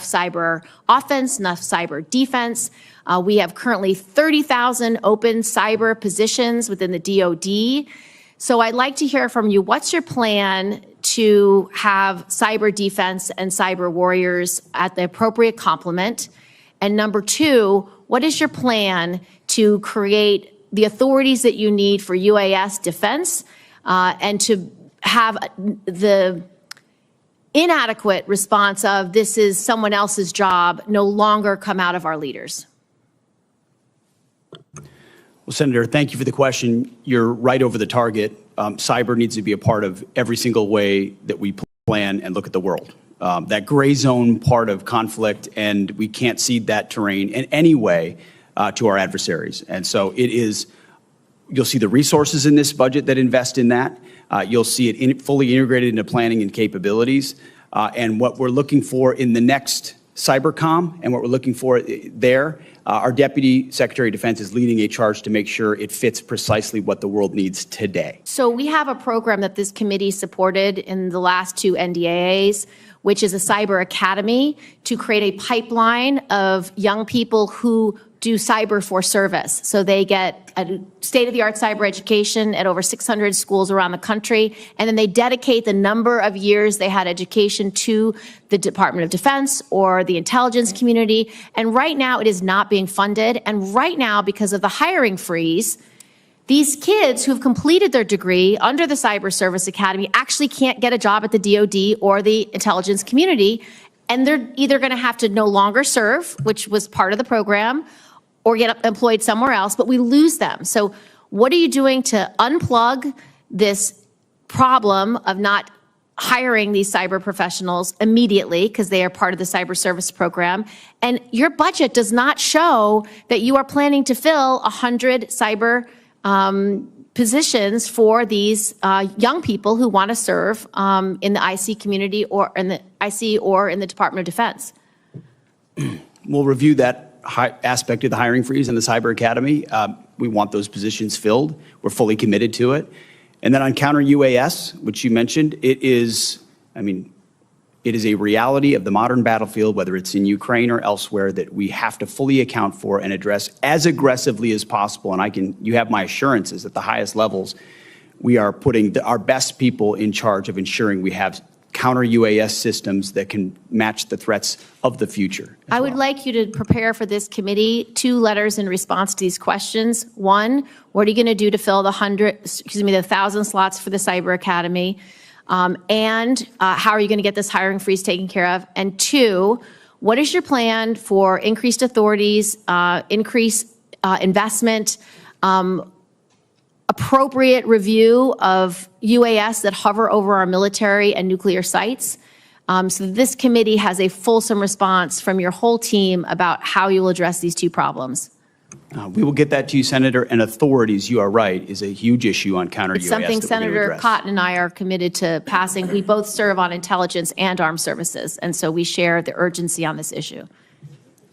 cyber offense, enough cyber defense. We have currently 30,000 open cyber positions within the DoD. So I'd like to hear from you, what's your plan to have cyber defense and cyber warriors at the appropriate complement? And number two, what is your plan to create the authorities that you need for UAS defense and to have the inadequate response of this is someone else's job no longer come out of our leaders? Well, Senator, thank you for the question. You're right over the target. Cyber needs to be a part of every single way that we plan and look at the world. That gray zone part of conflict, and we can't cede that terrain in any way to our adversaries. And so it is, you'll see the resources in this budget that invest in that. You'll see it fully integrated into planning and capabilities. And what we're looking for in the next Cybercom and what we're looking for there, our Deputy Secretary of Defense is leading a charge to make sure it fits precisely what the world needs today. So we have a program that this committee supported in the last two NDAAs, which is a cyber academy to create a pipeline of young people who do cyber for service. So they get a state-of-the-art cyber education at over 600 schools around the country, and then they dedicate the number of years they had education to the Department of Defense or the intelligence community. And right now it is not being funded. And right now, because of the hiring freeze, these kids who have completed their degree under the Cyber Service Academy actually can't get a job at the DoD or the intelligence community. And they're either going to have to no longer serve, which was part of the program, or get employed somewhere else, but we lose them. So what are you doing to unplug this problem of not hiring these cyber professionals immediately because they are part of the cyber service program? And your budget does not show that you are planning to fill 100 cyber positions for these young people who want to serve in the IC community or in the IC or in the Department of Defense. We'll review that aspect of the hiring freeze in the Cyber Academy. We want those positions filled. We're fully committed to it. And then on counter UAS, which you mentioned, it is a reality of the modern battlefield, whether it's in Ukraine or elsewhere, that we have to fully account for and address as aggressively as possible. And you have my assurances at the highest levels, we are putting our best people in charge of ensuring we have counter UAS systems that can match the threats of the future. I would like you to prepare for this committee 2 letters in response to these questions. 1, what are you going to do to fill the 1,000 slots for the Cyber Academy? And how are you going to get this hiring freeze taken care of? And 2, what is your plan for increased authorities, increased investment, appropriate review of UAS that hover over our military and nuclear sites? So this committee has a fulsome response from your whole team about how you will address these 2 problems. We will get that to you, Senator. And authorities, you are right, is a huge issue on counter UAS. It's something Senator Cotton and I are committed to passing. We both serve on intelligence and armed services, and so we share the urgency on this issue.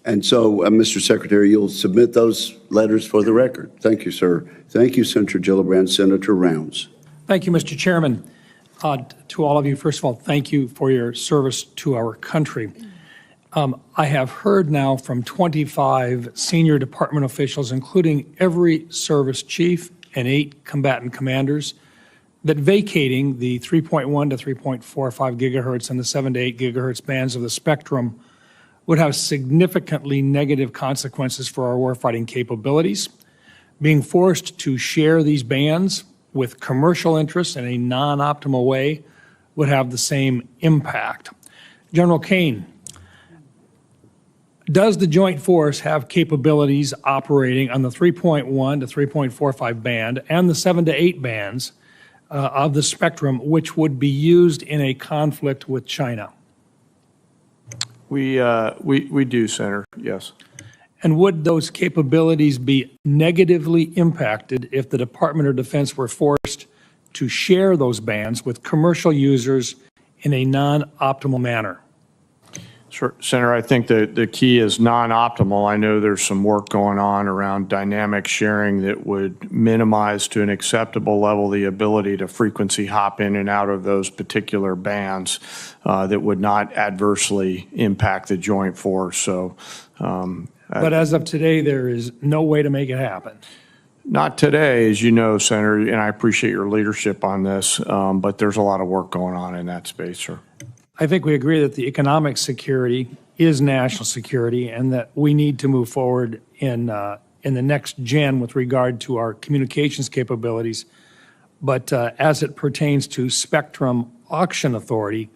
And so, Mr. Secretary, you'll submit those letters for the record. Thank you, sir. Thank you, Senator Gillibrand. Senator Rounds. Thank you, Mr. Chairman. To all of you, first of all, thank you for your service to our country. I have heard now from 25 senior department officials, including every service chief and 8 combatant commanders, that vacating the 3.1 to 3.45 gigahertz and the 7 to 8 gigahertz bands of the spectrum would have significantly negative consequences for our warfighting capabilities. Being forced to share these bands with commercial interests in a non-optimal way would have the same impact. General Kane, does the Joint Force have capabilities operating on the 3.1 to 3.45 band and the 7 to 8 bands of the spectrum, which would be used in a conflict with China? We do, Senator, yes. And would those capabilities be negatively impacted if the Department of Defense were forced to share those bands with commercial users in a non-optimal manner? Sure, Senator, I think the key is non-optimal. I know there's some work going on around dynamic sharing that would minimize to an acceptable level the ability to frequency hop in and out of those particular bands that would not adversely impact the Joint Force. So, but as of today, there is no way to make it happen. Not today, as you know, Senator, and I appreciate your leadership on this, but there's a lot of work going on in that space, sir. I think we agree that the economic security is national security and that we need to move forward in the next gen with regard to our communications capabilities. But as it pertains to spectrum auction authority,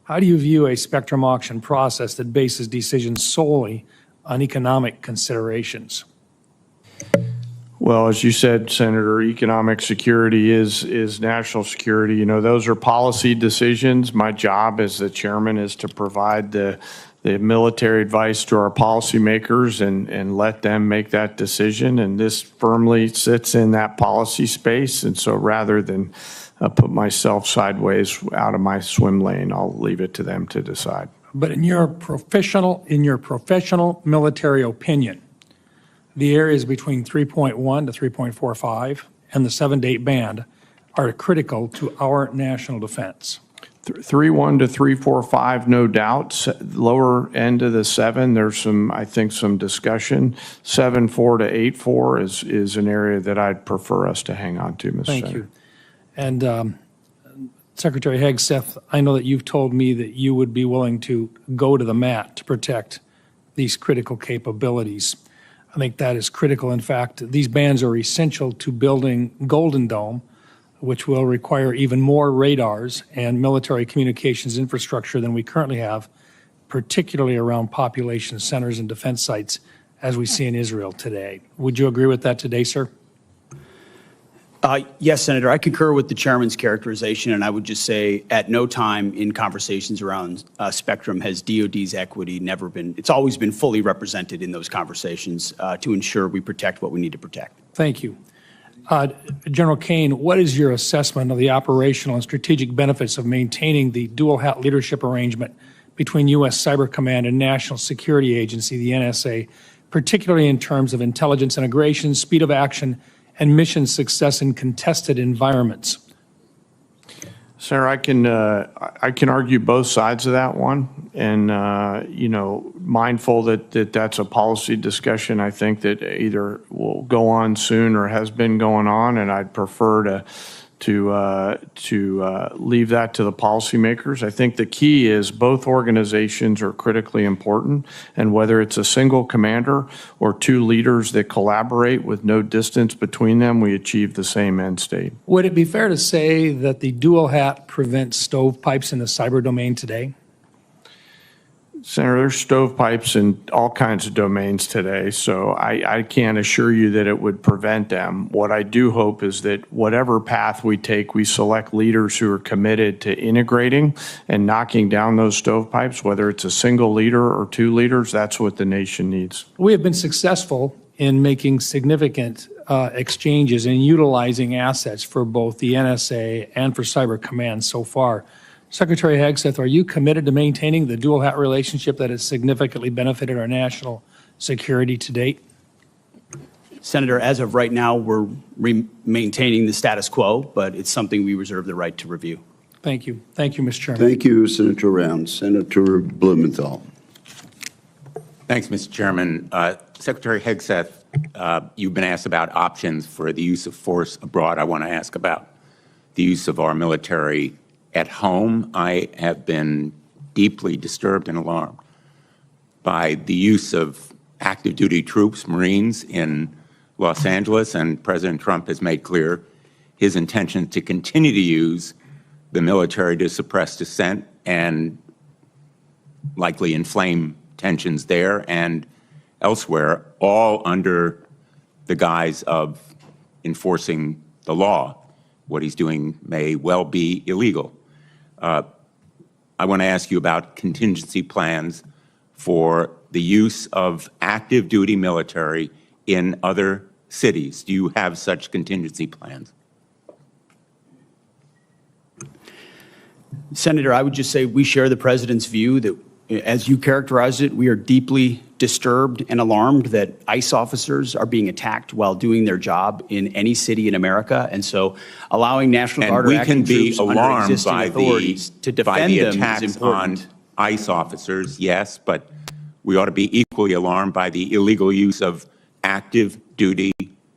how do you view a spectrum auction process that bases decisions solely on economic considerations? Well, as you said, Senator, economic security is national security. You know, those are policy decisions. My job as the chairman is to provide the military advice to our policymakers and let them make that decision. And this firmly sits in that policy space. And so rather than put myself sideways out of my swim lane, I'll leave it to them to decide. But in your professional military opinion, the areas between 3.1 to 3.45 and the 7 to 8 band are critical to our national defense. 3.1 to 3.45, no doubt. Lower end of the 7, there's I think some discussion. 7.4 to 8.4 is an area that I'd prefer us to hang on to, Mr. Thank Senator. you. And Secretary Hegseth, I know that you've told me that you would be willing to go to the mat to protect these critical capabilities. I think that is critical. In fact, these bands are essential to building Golden Dome, which will require even more radars and military communications infrastructure than we currently have, particularly around population centers and defense sites, as we see in Israel today. Would you agree with that today, sir? Yes, Senator, I concur with the chairman's characterization, and I would just say at no time in conversations around spectrum has DOD's equity never been, it's always been fully represented in those conversations to ensure we protect what we need to protect. Thank you. General Kane, what is your assessment of the operational and strategic benefits of maintaining the dual hat leadership arrangement between U.S. Cyber Command and National Security Agency, the NSA, particularly in terms of intelligence integration, speed of action, and mission success in contested environments? Sir, I can argue both sides of that one, and you know, mindful that that's a policy discussion. I think that either will go on soon or has been going on, and I'd prefer to leave that to the policymakers. I think the key is both organizations are critically important, and whether it's a single commander or two leaders that collaborate with no distance between them, we achieve the same end state. Would it be fair to say that the dual hat prevents stovepipes in the cyber domain today? Senator, there's stovepipes in all kinds of domains today, so I can't assure you that it would prevent them. What I do hope is that whatever path we take, we select leaders who are committed to integrating and knocking down those stovepipes, whether it's a single leader or two leaders. That's what the nation needs. We have been successful in making significant exchanges and utilizing assets for both the NSA and for Cyber Command so far. Secretary Hegseth, are you committed to maintaining the dual hat relationship that has significantly benefited our national security to date? Senator, as of right now, we're maintaining the status quo, but it's something we reserve the right to review. Thank you. Thank you, Mr. Chairman. Thank you, Senator Rounds. Senator Blumenthal. Thanks, Mr. Chairman. Secretary Hegseth, you've been asked about options for the use of force abroad. I want to ask about the use of our military at home. I have been deeply disturbed and alarmed by the use of active duty troops, Marines, in Los Angeles, and President Trump has made clear his intention to continue to use the military to suppress dissent and likely inflame tensions there and elsewhere, all under the guise of enforcing the law. What he's doing may well be illegal. I want to ask you about contingency plans for the use of active duty military in other cities. Do you have such contingency plans? Senator, I would just say we share the president's view that, as you characterized it, we are deeply disturbed and alarmed that ICE officers are being attacked while doing their job in any city in America. And so allowing National Guard or active troops under existing authorities to defend them is attacks important. on ICE officers, yes, but we ought to be equally alarmed by the illegal use of active duty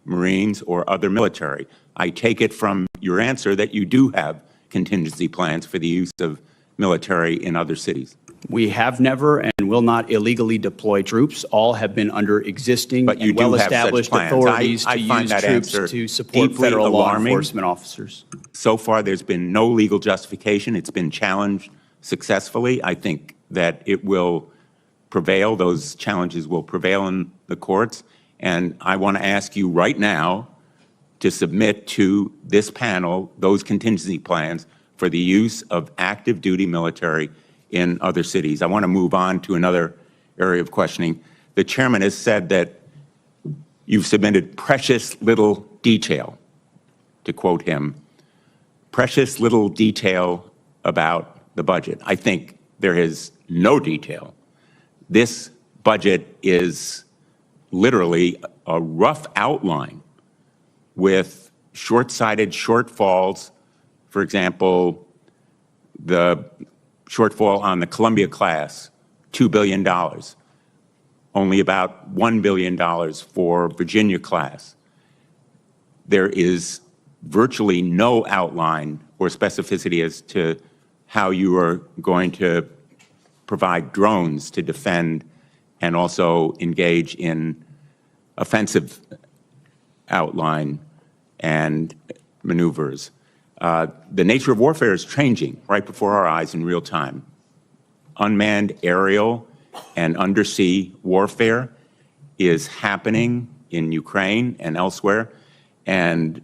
Marines or other military. I take it from your answer that you do have contingency plans for the use of military in other cities. We have never and will not illegally deploy troops. All have been under existing and well-established authorities to use troops to support federal law enforcement officers. So far, there's been no legal justification. It's been challenged successfully. I think that it will prevail. Those challenges will prevail in the courts. And I want to ask you right now to submit to this panel those contingency plans for the use of active duty military in other cities. I want to move on to another area of questioning. The chairman has said that you've submitted precious little detail, to quote him, precious little detail about the budget. I think there is no detail. This budget is literally a rough outline with short-sighted shortfalls. For example, the shortfall on the Columbia class, $2 billion. Only about $1 billion for Virginia class. There is virtually no outline or specificity as to how you are going to provide drones to defend and also engage in offensive outline and maneuvers. The nature of warfare is changing right before our eyes in real time. Unmanned aerial and undersea warfare is happening in Ukraine and elsewhere, and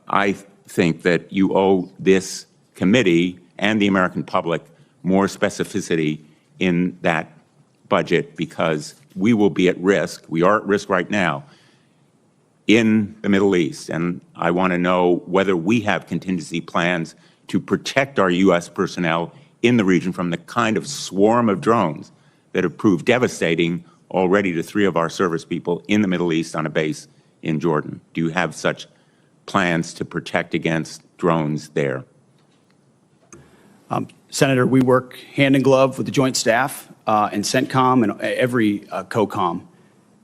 I think that you owe this committee and the American public more specificity in that budget, because we will be at risk, we are at risk right now, in the Middle East. And I want to know whether we have contingency plans to protect our U.S. personnel in the region from the kind of swarm of drones that have proved devastating already to 3 of our service people in the Middle East on a base in Jordan. Do you have such plans to protect against drones there? Senator, we work hand in glove with the Joint Staff and CENTCOM and every COCOM,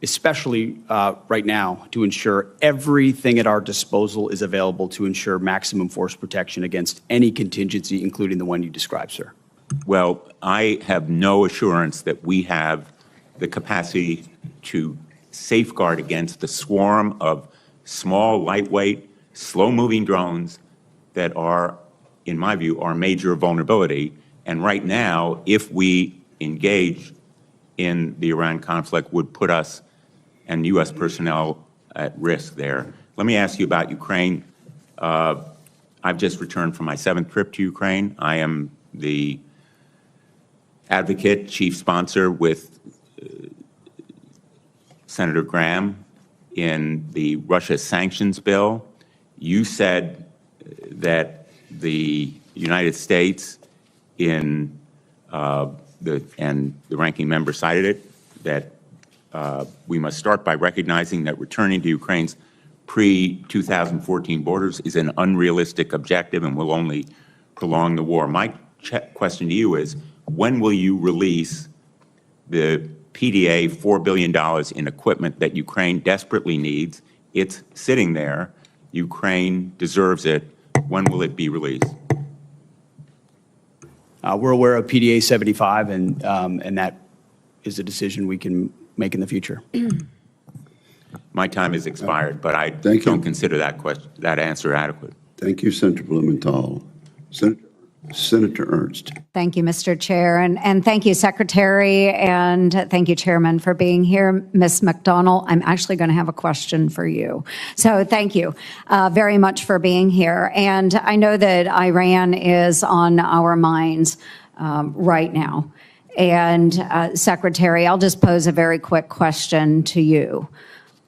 especially right now, to ensure everything at our disposal is available to ensure maximum force protection against any contingency, including the one you described, sir. Well, I have no assurance that we have the capacity to safeguard against the swarm of small, lightweight, slow-moving drones that are, in my view, our major vulnerability. And right now, if we engage in the Iran conflict, would put us and U.S. personnel at risk there. Let me ask you about Ukraine. I've just returned from my 7th trip to Ukraine. I am the advocate, chief sponsor with Senator Graham in the Russia sanctions bill. You said that the United States and the ranking member cited it, that we must start by recognizing that returning to Ukraine's pre-2014 borders is an unrealistic objective and will only prolong the war. My question to you is, when will you release the PDA $4 billion in equipment that Ukraine desperately needs? It's sitting there. Ukraine deserves it. When will it be released? We're aware of PDA 75, and that is a decision we can make in the future. My time has expired, but I don't consider that answer adequate. Thank you, Senator Blumenthal. Senator Senator Ernst. Thank you, Mr. Chair, and thank you, Secretary, and thank you, Chairman, for being here. Ms. McDonald, I'm actually going to have a question for you. So thank you very much for being here. And I know that Iran is on our minds right now. And Secretary, I'll just pose a very quick question to you.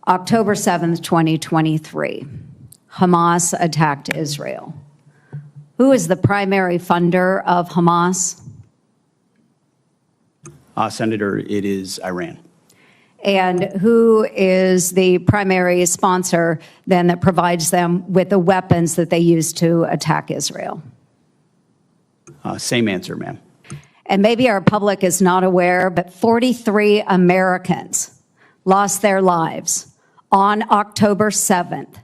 October 7th, 2023, Hamas attacked Israel. Who is the primary funder of Hamas? Senator, it is Iran. And who is the primary sponsor then that provides them with the weapons that they use to attack Israel? Same answer, ma'am. And maybe our public is not aware, but 43 Americans lost their lives on October 7th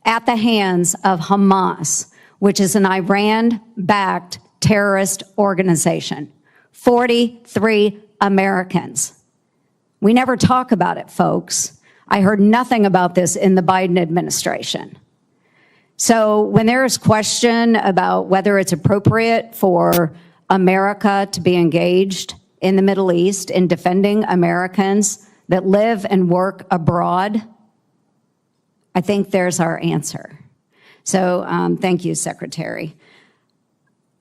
at the hands of Hamas, which is an Iran-backed terrorist organization. 43 Americans. We never talk about it, folks. I heard nothing about this in the Biden administration. So when there is question about whether it's appropriate for America to be engaged in the Middle East in defending Americans that live and work abroad, I think there's our answer. So thank you, Secretary.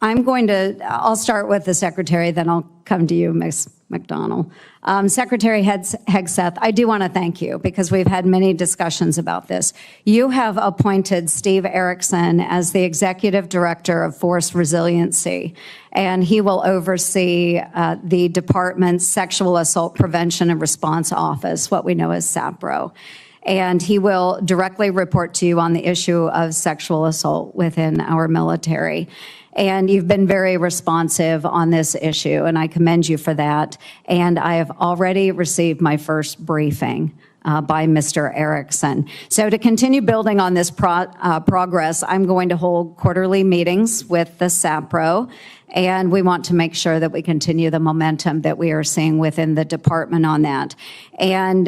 I'll start with the Secretary, then I'll come to you, Ms. McDonald. Secretary Hegseth, I do want to thank you because we've had many discussions about this. You have appointed Steve Erickson as the Executive Director of Force Resiliency, and he will oversee the Department's Sexual Assault Prevention and Response Office, what we know as SAPRO. And he will directly report to you on the issue of sexual assault within our military. And you've been very responsive on this issue, and I commend you for that. And I have already received my first briefing by Mr. Erickson. So to continue building on this progress, I'm going to hold quarterly meetings with the SAPRO, and we want to make sure that we continue the momentum that we are seeing within the department on that. And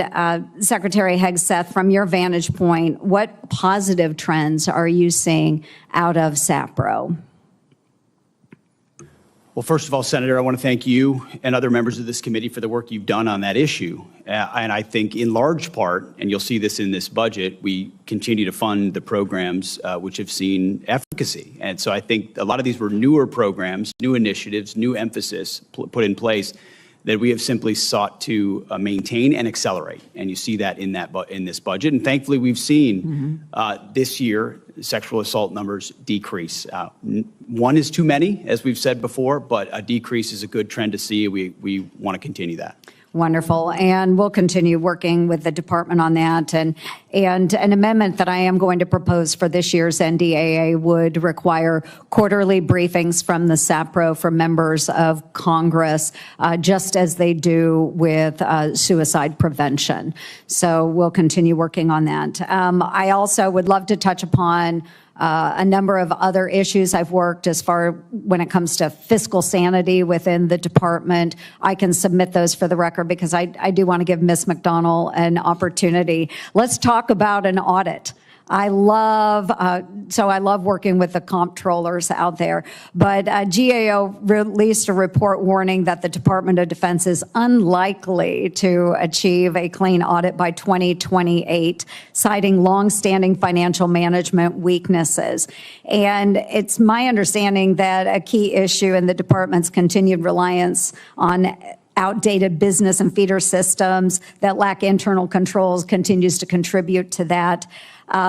Secretary Hegseth, from your vantage point, what positive trends are you seeing out of SAPRO? Well, first of all, Senator, I want to thank you and other members of this committee for the work you've done on that issue. And I think in large part, and you'll see this in this budget, we continue to fund the programs which have seen efficacy. And so I think a lot of these were newer programs, new initiatives, new emphasis put in place that we have simply sought to maintain and accelerate. And you see that in this budget. And thankfully, we've seen this year sexual assault numbers decrease. One is too many, as we've said before, but a decrease is a good trend to see. We want to continue that. Wonderful. And we'll continue working with the department on that. And an amendment that I am going to propose for this year's NDAA would require quarterly briefings from the SAPRO for members of Congress, just as they do with suicide prevention. So we'll continue working on that. I also would love to touch upon a number of other issues I've worked as far when it comes to fiscal sanity within the department. I can submit those for the record because I do want to give Ms. McDonald an opportunity. Let's talk about an audit. I love working with the comptrollers out there, but GAO released a report warning that the Department of Defense is unlikely to achieve a clean audit by 2028, citing longstanding financial management weaknesses. And it's my understanding that a key issue in the department's continued reliance on outdated business and feeder systems that lack internal controls continues to contribute to that.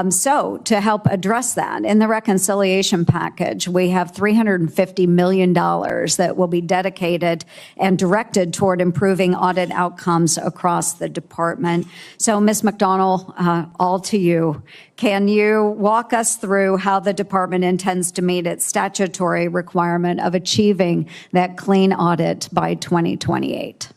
So to help address that, in the reconciliation package, we have $350 million that will be dedicated and directed toward improving audit outcomes across the department. So, Ms. McDonald, all to you. Can you walk us through how the department intends to meet its statutory requirement of achieving that clean audit by 2028?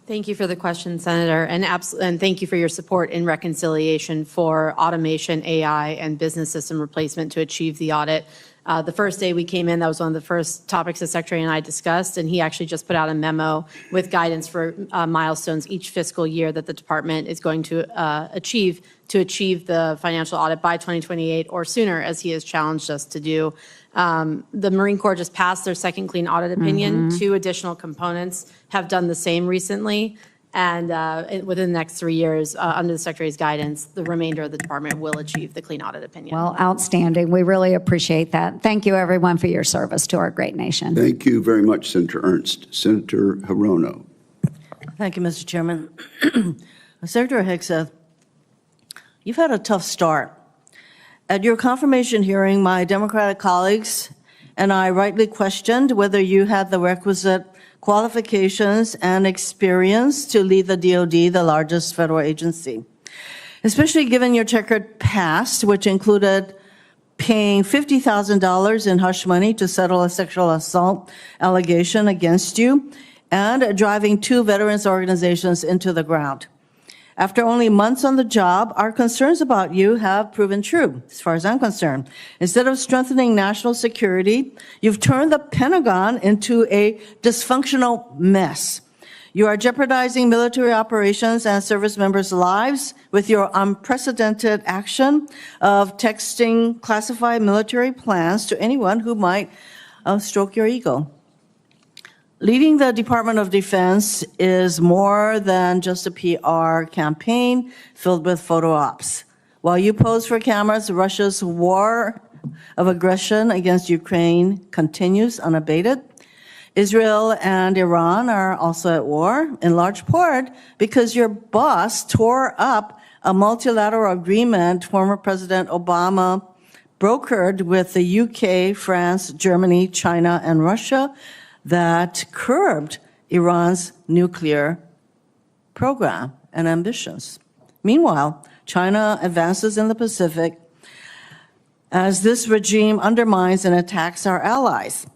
Thank you for the question, Senator, and thank you for your support in reconciliation for automation, AI, and business system replacement to achieve the audit The first day we came in, that was one of the first topics the Secretary and I discussed, and he actually just put out a memo with guidance for milestones each fiscal year that the department is going to achieve the financial audit by 2028 or sooner, as he has challenged us to do. The Marine Corps just passed their second clean audit opinion. 2 additional components have done the same recently. And within the next 3 years, under the Secretary's guidance, the remainder of the department will achieve the clean audit opinion. Well, outstanding. We really appreciate that. Thank you, everyone, for your service to our great nation. Thank you very much, Senator Ernst. Senator Hirono. Thank you, Mr. Chairman. Secretary Hegseth, you've had a tough start. At your confirmation hearing, my Democratic colleagues and I rightly questioned whether you had the requisite qualifications and experience to lead the DoD, the largest federal agency, especially given your checkered past, which included paying $50,000 in hush money to settle a sexual assault allegation against you and driving 2 veterans organizations into the ground. After only months on the job, our concerns about you have proven true, as far as I'm concerned. Instead of strengthening national security, you've turned the Pentagon into a dysfunctional mess. You are jeopardizing military operations and service members' lives with your unprecedented action of texting classified military plans to anyone who might stroke your ego. Leading the Department of Defense is more than just a PR campaign filled with photo ops. While you pose for cameras, Russia's war of aggression against Ukraine continues unabated. Israel and Iran are also at war, in large part because your boss tore up a multilateral agreement former President Obama brokered with the UK, France, Germany, China, and Russia that curbed Iran's nuclear program and ambitions. Meanwhile, China advances in the Pacific as this regime undermines and attacks our allies.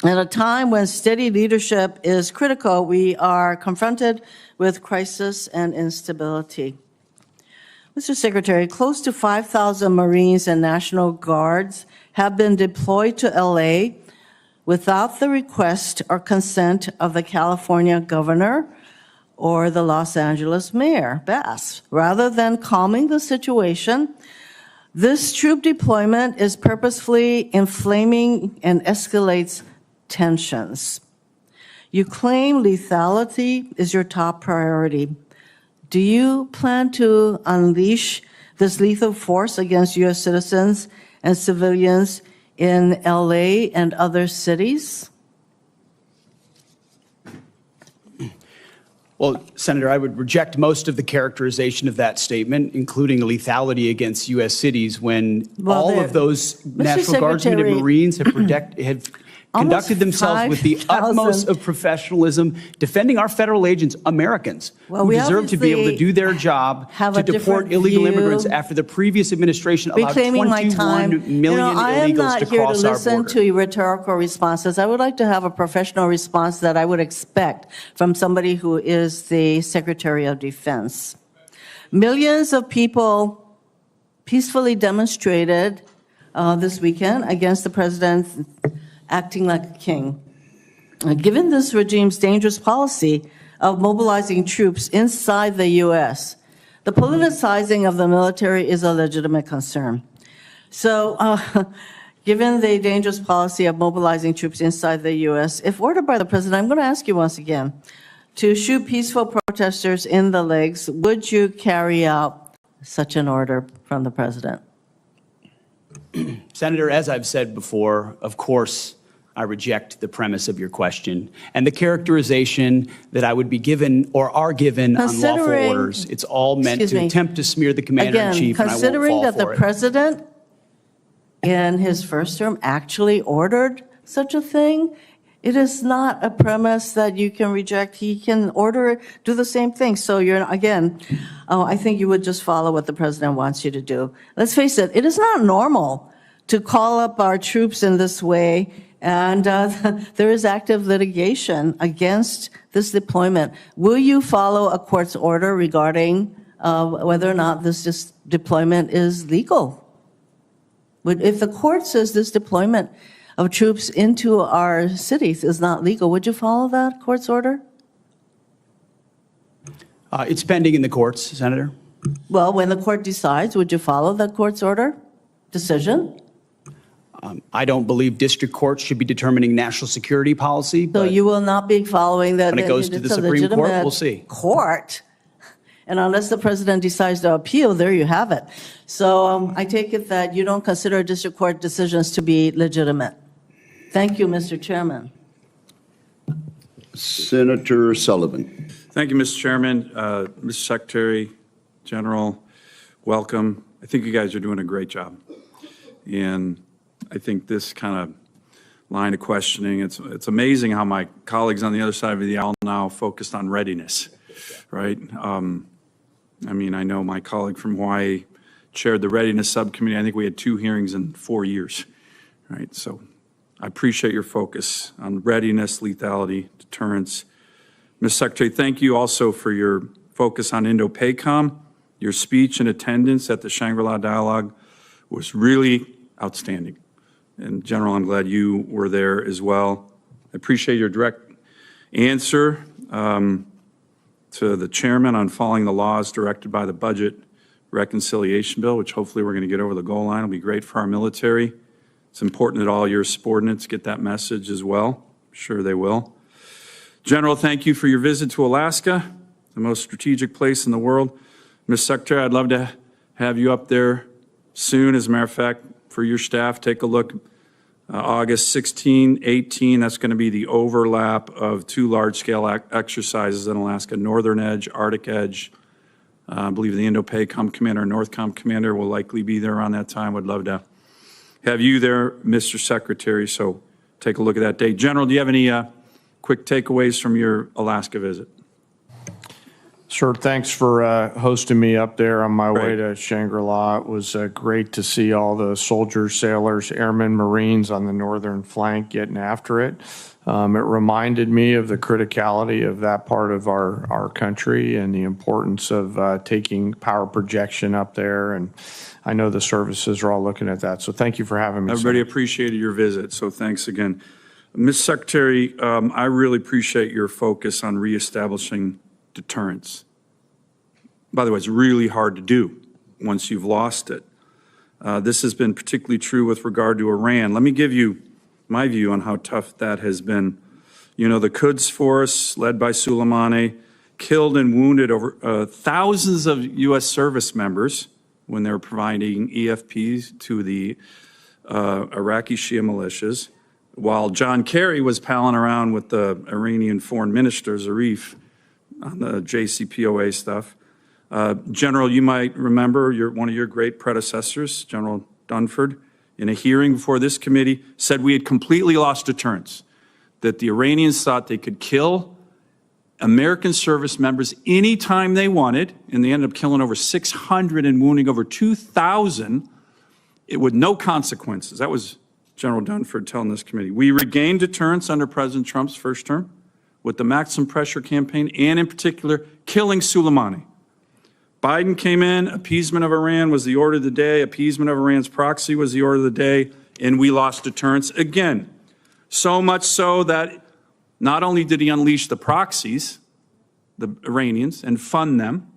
At a time when steady leadership is critical, we are confronted with crisis and instability. Mr. Secretary, close to 5,000 Marines and National Guards have been deployed to LA without the request or consent of the California governor or the Los Angeles mayor, Bass. Rather than calming the situation, this troop deployment is purposefully inflaming and escalates tensions. You claim lethality is your top priority. Do you plan to unleash this lethal force against U.S. citizens and civilians in LA and other cities? Well, Senator, I would reject most of the characterization of that statement, including lethality against U.S. cities, when all of those National Guardsmen and Marines have conducted themselves with the utmost of professionalism, defending our federal agents, Americans, who deserve to be able to do their job to deport illegal immigrants after the previous administration allowed 21 million illegals to cross our border. I am not here to listen to rhetorical responses. I would like to have a professional response that I would expect from somebody who is the Secretary of Defense. Millions of people peacefully demonstrated this weekend against the president acting like a king. Given this regime's dangerous policy of mobilizing troops inside the U.S., the politicizing of the military is a legitimate concern. So, given the dangerous policy of mobilizing troops inside the U.S., if ordered by the president, I'm going to ask you once again, to shoot peaceful protesters in the legs, would you carry out such an order from the president? Senator, as I've said before, of course, I reject the premise of your question and the characterization that I would be given or are given on lawful orders. It's all meant to attempt to smear the commander-in-chief, and I won't fall for it. Considering that the president in his first term actually ordered such a thing, it is not a premise that you can reject. He can order, do the same thing. So you're, again, I think you would just follow what the president wants you to do. Let's face it, it is not normal to call up our troops in this way, and there is active litigation against this deployment. Will you follow a court's order regarding whether or not this deployment is legal? If the court says this deployment of troops into our cities is not legal, would you follow that court's order? It's pending in the courts, Senator. Well, when the court decides, would you follow that court's order, decision? I don't believe district courts should be determining national security policy. So but you will not be following that. when it goes to the it's a Supreme Court, legitimate we'll see. Court. And unless the president decides to appeal, there you have it. So I take it that you don't consider district court decisions to be legitimate. Thank you, Mr. Chairman. Senator Sullivan. Thank you, Mr. Chairman. Mr. Secretary General, welcome. I think you guys are doing a great job. And I think this kind of line of questioning, it's amazing how my colleagues on the other side of the aisle now focused on readiness, right? I mean, I know my colleague from Hawaii chaired the readiness subcommittee. I think we had 2 hearings in 4 years, right? So I appreciate your focus on readiness, lethality, deterrence. Ms. Secretary, thank you also for your focus on Indo-PACOM. Your speech and attendance at the Shangri-La Dialogue was really outstanding. And General, I'm glad you were there as well. I appreciate your direct answer to the chairman on following the laws directed by the Budget Reconciliation Bill, which hopefully we're going to get over the goal line. It'll be great for our military. It's important that all your subordinates get that message as well. I'm sure they will. General, thank you for your visit to Alaska, the most strategic place in the world. Ms. Secretary, I'd love to have you up there soon. As a matter of fact, for your staff, take a look. August 16, 18, that's going to be the overlap of 2 large-scale exercises in Alaska, Northern Edge, Arctic Edge. I believe the Indo-PACOM commander and NORTHCOM commander will likely be there around that time. Would love to have you there, Mr. Secretary, so take a look at that date. General, do you have any quick takeaways from your Alaska visit? Sir, thanks for hosting me up there on my way to Shangri-La. It was great to see all the soldiers, sailors, airmen, Marines on the northern flank getting after it. It reminded me of the criticality of that part of our country and the importance of taking power projection up there. And I know the services are all looking at that. So thank you for having me. Everybody appreciated your visit, so thanks again. Ms. Secretary, I really appreciate your focus on reestablishing deterrence. By the way, it's really hard to do once you've lost it. This has been particularly true with regard to Iran. Let me give you my view on how tough that has been. You know, the Quds force, led by Soleimani, killed and wounded over thousands of U.S. service members when they were providing EFPs to the Iraqi Shia militias, while John Kerry was palling around with the Iranian foreign minister, Zarif, on the JCPOA stuff. General, you might remember one of your great predecessors, General Dunford, in a hearing before this committee, said we had completely lost deterrence, that the Iranians thought they could kill American service members anytime they wanted, and they ended up killing over 600 and wounding over 2,000 with no consequences. That was General Dunford telling this committee. We regained deterrence under President Trump's first term with the maximum pressure campaign and, in particular, killing Soleimani. Biden came in, appeasement of Iran was the order of the day, appeasement of Iran's proxy was the order of the day, and we lost deterrence again. So much so that not only did he unleash the proxies, the Iranians, and fund them,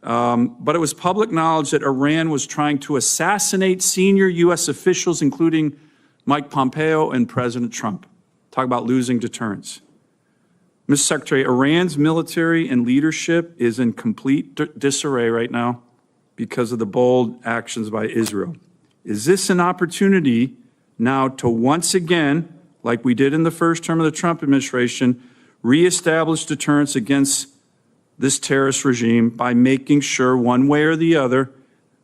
but it was public knowledge that Iran was trying to assassinate senior U.S. officials, including Mike Pompeo and President Trump. Talk about losing deterrence. Mr. Secretary, Iran's military and leadership is in complete disarray right now because of the bold actions by Israel. Is this an opportunity now to once again, like we did in the first term of the Trump administration, reestablish deterrence against this terrorist regime by making sure one way or the other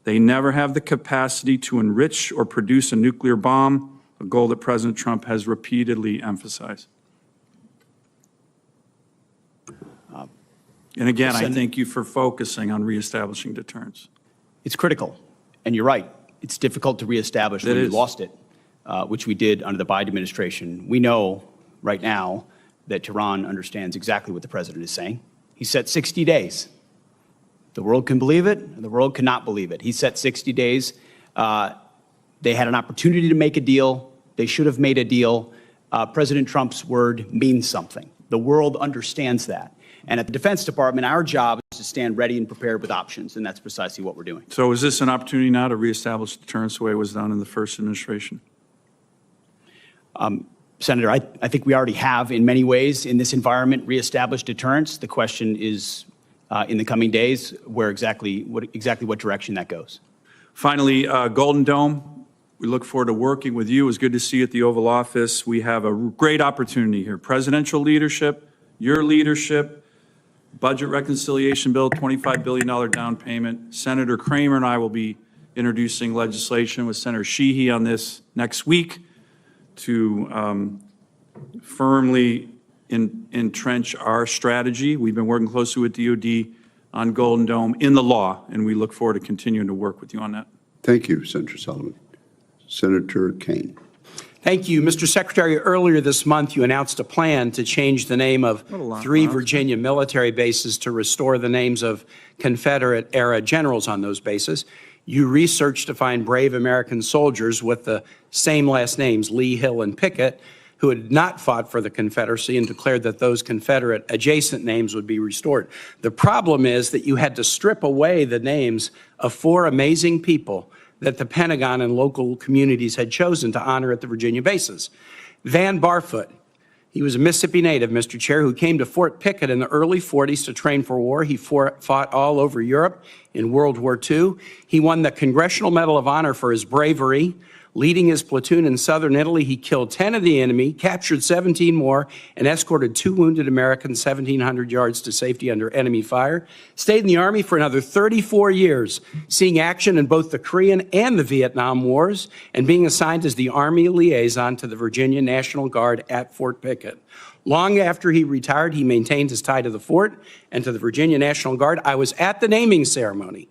they never have the capacity to enrich or produce a nuclear bomb, a goal that President Trump has repeatedly emphasized? And again, I thank you for focusing on reestablishing deterrence. It's critical, and you're right. It's difficult to reestablish when you lost it, which we did under the Biden administration. We know right now that Tehran understands exactly what the president is saying. He set 60 days. The world can believe it, and the world cannot believe it. He set 60 days. They had an opportunity to make a deal. They should have made a deal. President Trump's word means something. The world understands that. And at the Defense Department, our job is to stand ready and prepared with options, and that's precisely what we're doing. So is this an opportunity now to reestablish deterrence the way it was done in the first administration? Senator, I think we already have, in many ways, in this environment, reestablished deterrence. The question is, in the coming days, what direction that goes. Finally, Golden Dome, we look forward to working with you. It was good to see you at the Oval Office. We have a great opportunity here. Presidential leadership, your leadership, budget reconciliation bill, $25 billion down payment. Senator Kramer and I will be introducing legislation with Senator Sheehy on this next week to firmly entrench our strategy. We've been working closely with DOD on Golden Dome in the law, and we look forward to continuing to work with you on that. Thank you, Senator Sullivan. Senator Kaine. Thank you. Mr. Secretary, earlier this month, you announced a plan to change the name of 3 Virginia military bases to restore the names of Confederate-era generals on those bases. You researched to find brave American soldiers with the same last names, Lee, Hill, and Pickett, who had not fought for the Confederacy and declared that those Confederate adjacent names would be restored. The problem is that you had to strip away the names of 4 amazing people that the Pentagon and local communities had chosen to honor at the Virginia bases. Van Barfoot, he was a Mississippi native, Mr. Chair, who came to Fort Pickett in the early 40s to train for war. He fought all over Europe in World War II. He won the Congressional Medal of Honor for his bravery. Leading his platoon in southern Italy, he killed 10 of the enemy, captured 17 more, and escorted 2 wounded Americans 1,700 yards to safety under enemy fire. Stayed in the Army for another 34 years, seeing action in both the Korean and the Vietnam Wars, and being assigned as the Army liaison to the Virginia National Guard at Fort Pickett. Long after he retired, he maintained his tie to the fort and to the Virginia National Guard. I was at the naming ceremony,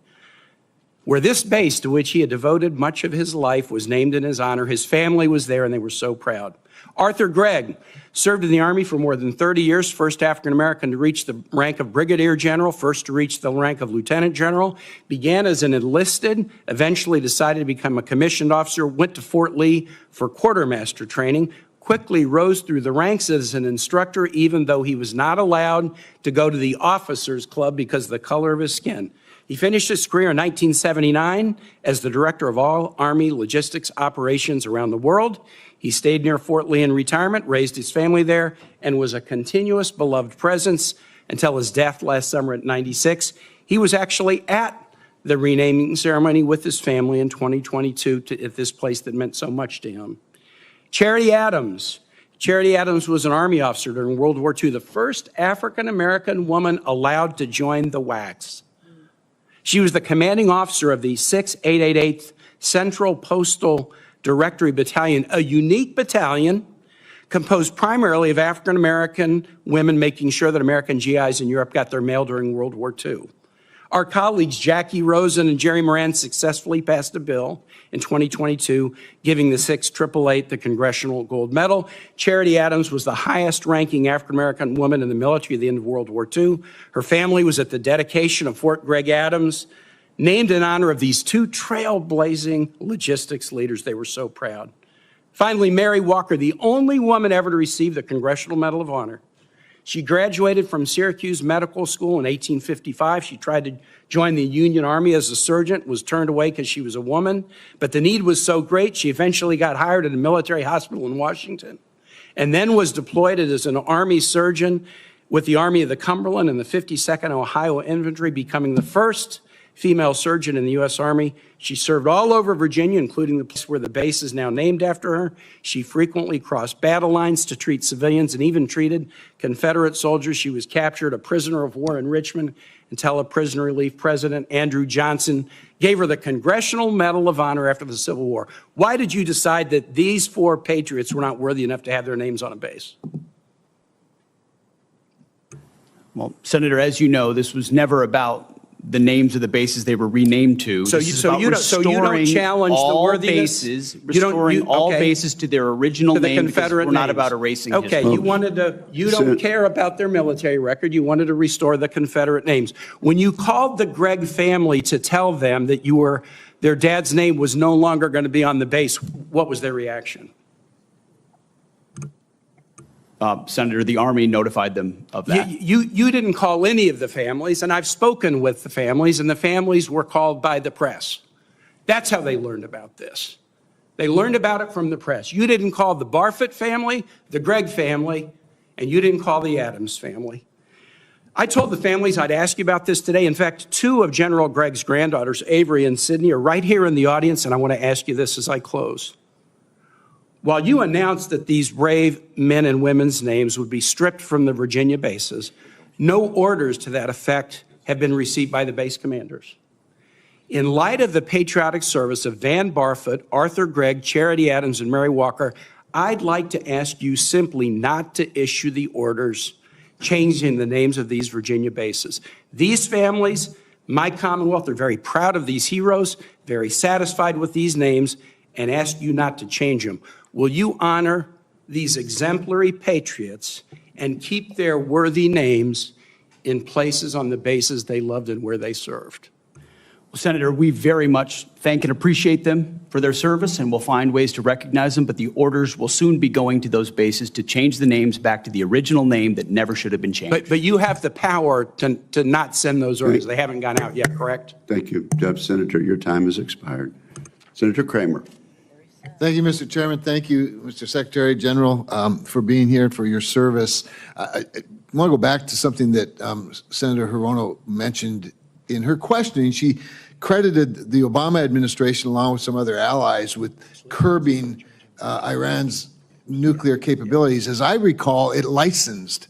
where this base, to which he had devoted much of his life, was named in his honor. His family was there, and they were so proud. Arthur Gregg served in the Army for more than 30 years, first African-American to reach the rank of brigadier general, first to reach the rank of lieutenant general, began as an enlisted, eventually decided to become a commissioned officer, went to Fort Lee for quartermaster training, quickly rose through the ranks as an instructor, even though he was not allowed to go to the officers' club because of the color of his skin. He finished his career in 1979 as the director of all Army logistics operations around the world. He stayed near Fort Lee in retirement, raised his family there, and was a continuous beloved presence until his death last summer at 96. He was actually at the renaming ceremony with his family in 2022 at this place that meant so much to him. Charity Adams. Charity Adams was an Army officer during World War II, the first African-American woman allowed to join the WACs. She was the commanding officer of the 6888th Central Postal Directory Battalion, a unique battalion composed primarily of African-American women making sure that American GIs in Europe got their mail during World War II. Our colleagues Jackie Rosen and Jerry Moran successfully passed a bill in 2022 giving the 6888 the Congressional Gold Medal. Charity Adams was the highest-ranking African-American woman in the military at the end of World War II. Her family was at the dedication of Fort Gregg Adams, named in honor of these 2 trailblazing logistics leaders. They were so proud. Finally, Mary Walker, the only woman ever to receive the Congressional Medal of Honor. She graduated from Syracuse Medical School in 1855. She tried to join the Union Army as a surgeon, was turned away because she was a woman. But the need was so great, she eventually got hired at a military hospital in Washington and then was deployed as an Army surgeon with the Army of the Cumberland and the 52nd Ohio Infantry, becoming the first female surgeon in the U.S. Army. She served all over Virginia, including the place where the base is now named after her. She frequently crossed battle lines to treat civilians and even treated Confederate soldiers. She was captured a prisoner of war in Richmond until a prisoner relief president, Andrew Johnson, gave her the Congressional Medal of Honor after the Civil War. Why did you decide that these 4 patriots were not worthy enough to have their names on a base? Well, Senator, as you know, this was never about the names of the bases they were renamed to. So you don't challenge the worthiness. Restoring all bases to their original name, because we're not about erasing history. Okay, you don't care about their military record. You wanted to restore the Confederate names. When you called the Gregg family to tell them that you were their dad's name was no longer going to be on the base, what was their reaction? Senator, the Army notified them of that. You didn't call any of the families, and I've spoken with the families, and the families were called by the press. That's how they learned about this. They learned about it from the press. You didn't call the Barfoot family, the Gregg family, and you didn't call the Adams family. I told the families I'd ask you about this today. In fact, two of General Gregg's granddaughters, Avery and Sydney, are right here in the audience, and I want to ask you this as I close. While you announced that these brave men and women's names would be stripped from the Virginia bases, no orders to that effect have been received by the base commanders. In light of the patriotic service of Van Barfoot, Arthur Gregg, Charity Adams, and Mary Walker, I'd like to ask you simply not to issue the orders changing the names of these Virginia bases. These families, my Commonwealth, are very proud of these heroes, very satisfied with these names, and ask you not to change them. Will you honor these exemplary patriots and keep their worthy names in places on the bases they loved and where they served? Well, Senator, we very much thank and appreciate them for their service, and we'll find ways to recognize them, but the orders will soon be going to those bases to change the names back to the original name that never should have been changed. But you have the power to not send those orders. They haven't gone out yet, correct? Thank you. Senator, your time has expired. Senator Kramer. Thank you, Mr. Chairman. Thank you, Mr. Secretary General, for being here, for your service. I want to go back to something that Senator Hirono mentioned in her questioning. She credited the Obama administration, along with some other allies, with curbing Iran's nuclear capabilities. As I recall, it licensed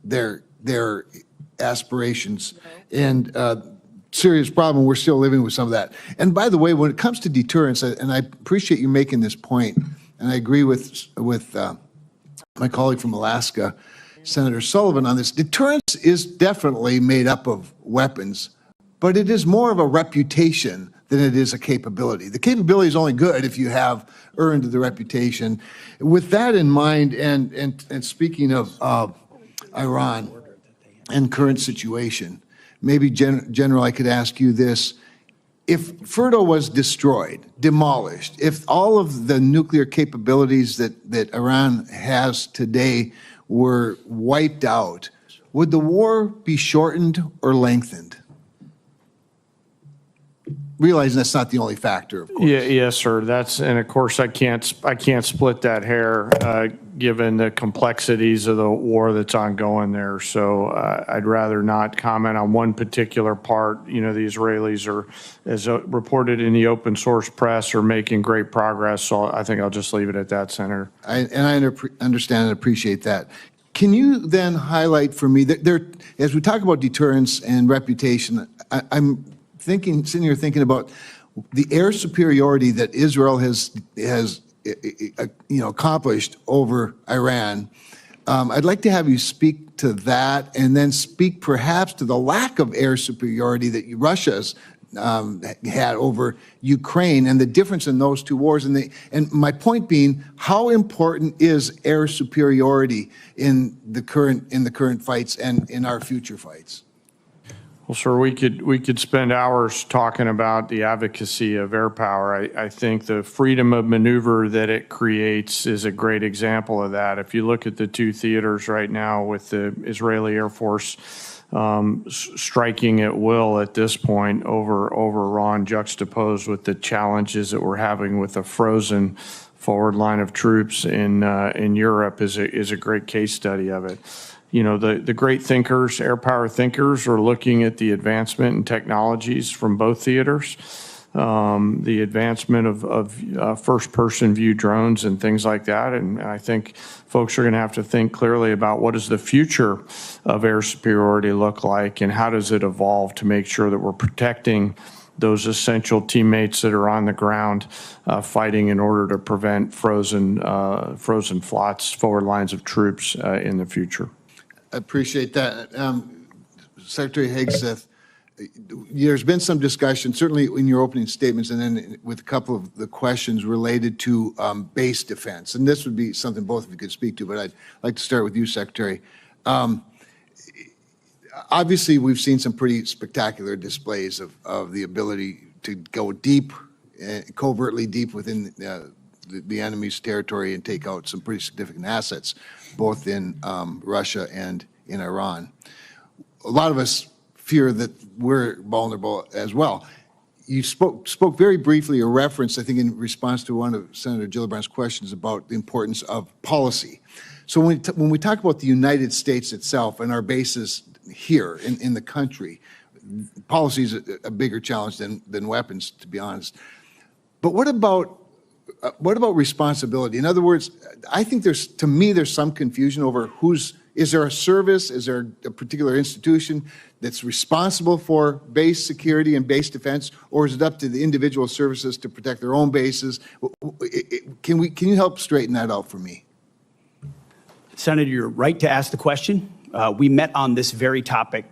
their aspirations, and serious problem. We're still living with some of that. And by the way, when it comes to deterrence, and I appreciate you making this point, and I agree with my colleague from Alaska, Senator Sullivan, on this, deterrence is definitely made up of weapons, but it is more of a reputation than it is a capability. The capability is only good if you have earned the reputation. With that in mind, and speaking of Iran and current situation, maybe, General, I could ask you this. If Fordo was destroyed, demolished, if all of the nuclear capabilities that Iran has today were wiped out, would the war be shortened or lengthened? Realizing that's not the only factor, of course. Yes, sir. And of course, I can't split that hair, given the complexities of the war that's ongoing there. So I'd rather not comment on one particular part. You know, the Israelis are, as reported in the open source press, are making great progress. So I think I'll just leave it at that, Senator. I understand and appreciate that. Can you then highlight for me that as we talk about deterrence and reputation, I'm sitting here thinking about the air superiority that Israel has accomplished over Iran. I'd like to have you speak to that, and then speak perhaps to the lack of air superiority that Russia's had over Ukraine, and the difference in those two wars. And my point being, how important is air superiority in the current fights and in our future fights? Well, sir, we could spend hours talking about the advocacy of air power. I think the freedom of maneuver that it creates is a great example of that. If you look at the two theaters right now, with the Israeli Air Force striking at will at this point over Iran, juxtaposed with the challenges that we're having with a frozen forward line of troops in Europe, is a great case study of it. You know, the great thinkers, air power thinkers, are looking at the advancement in technologies from both theaters, the advancement of first-person view drones and things like that. And I think folks are going to have to think clearly about what does the future of air superiority look like, and how does it evolve to make sure that we're protecting those essential teammates that are on the ground fighting in order to prevent frozen flots, forward lines of troops in the future. I appreciate that. Secretary Hegseth, there's been some discussion, certainly in your opening statements, and then with a couple of the questions related to base defense. And this would be something both of you could speak to, but I'd like to start with you, Secretary. Obviously, we've seen some pretty spectacular displays of the ability to go deep covertly deep within the enemy's territory and take out some pretty significant assets, both in Russia and in Iran. A lot of us fear that we're vulnerable as well. You spoke very briefly, or referenced, I think, in response to one of Senator Gillibrand's questions about the importance of policy. So when we talk about the United States itself and our bases here in the country, policy is a bigger challenge than weapons, to be honest. But what about responsibility? In other words, I think there's some confusion over is there a service, is there a particular institution that's responsible for base security and base defense, or is it up to the individual services to protect their own bases? Can you help straighten that out for me? Senator, you're right to ask the question. We met on this very topic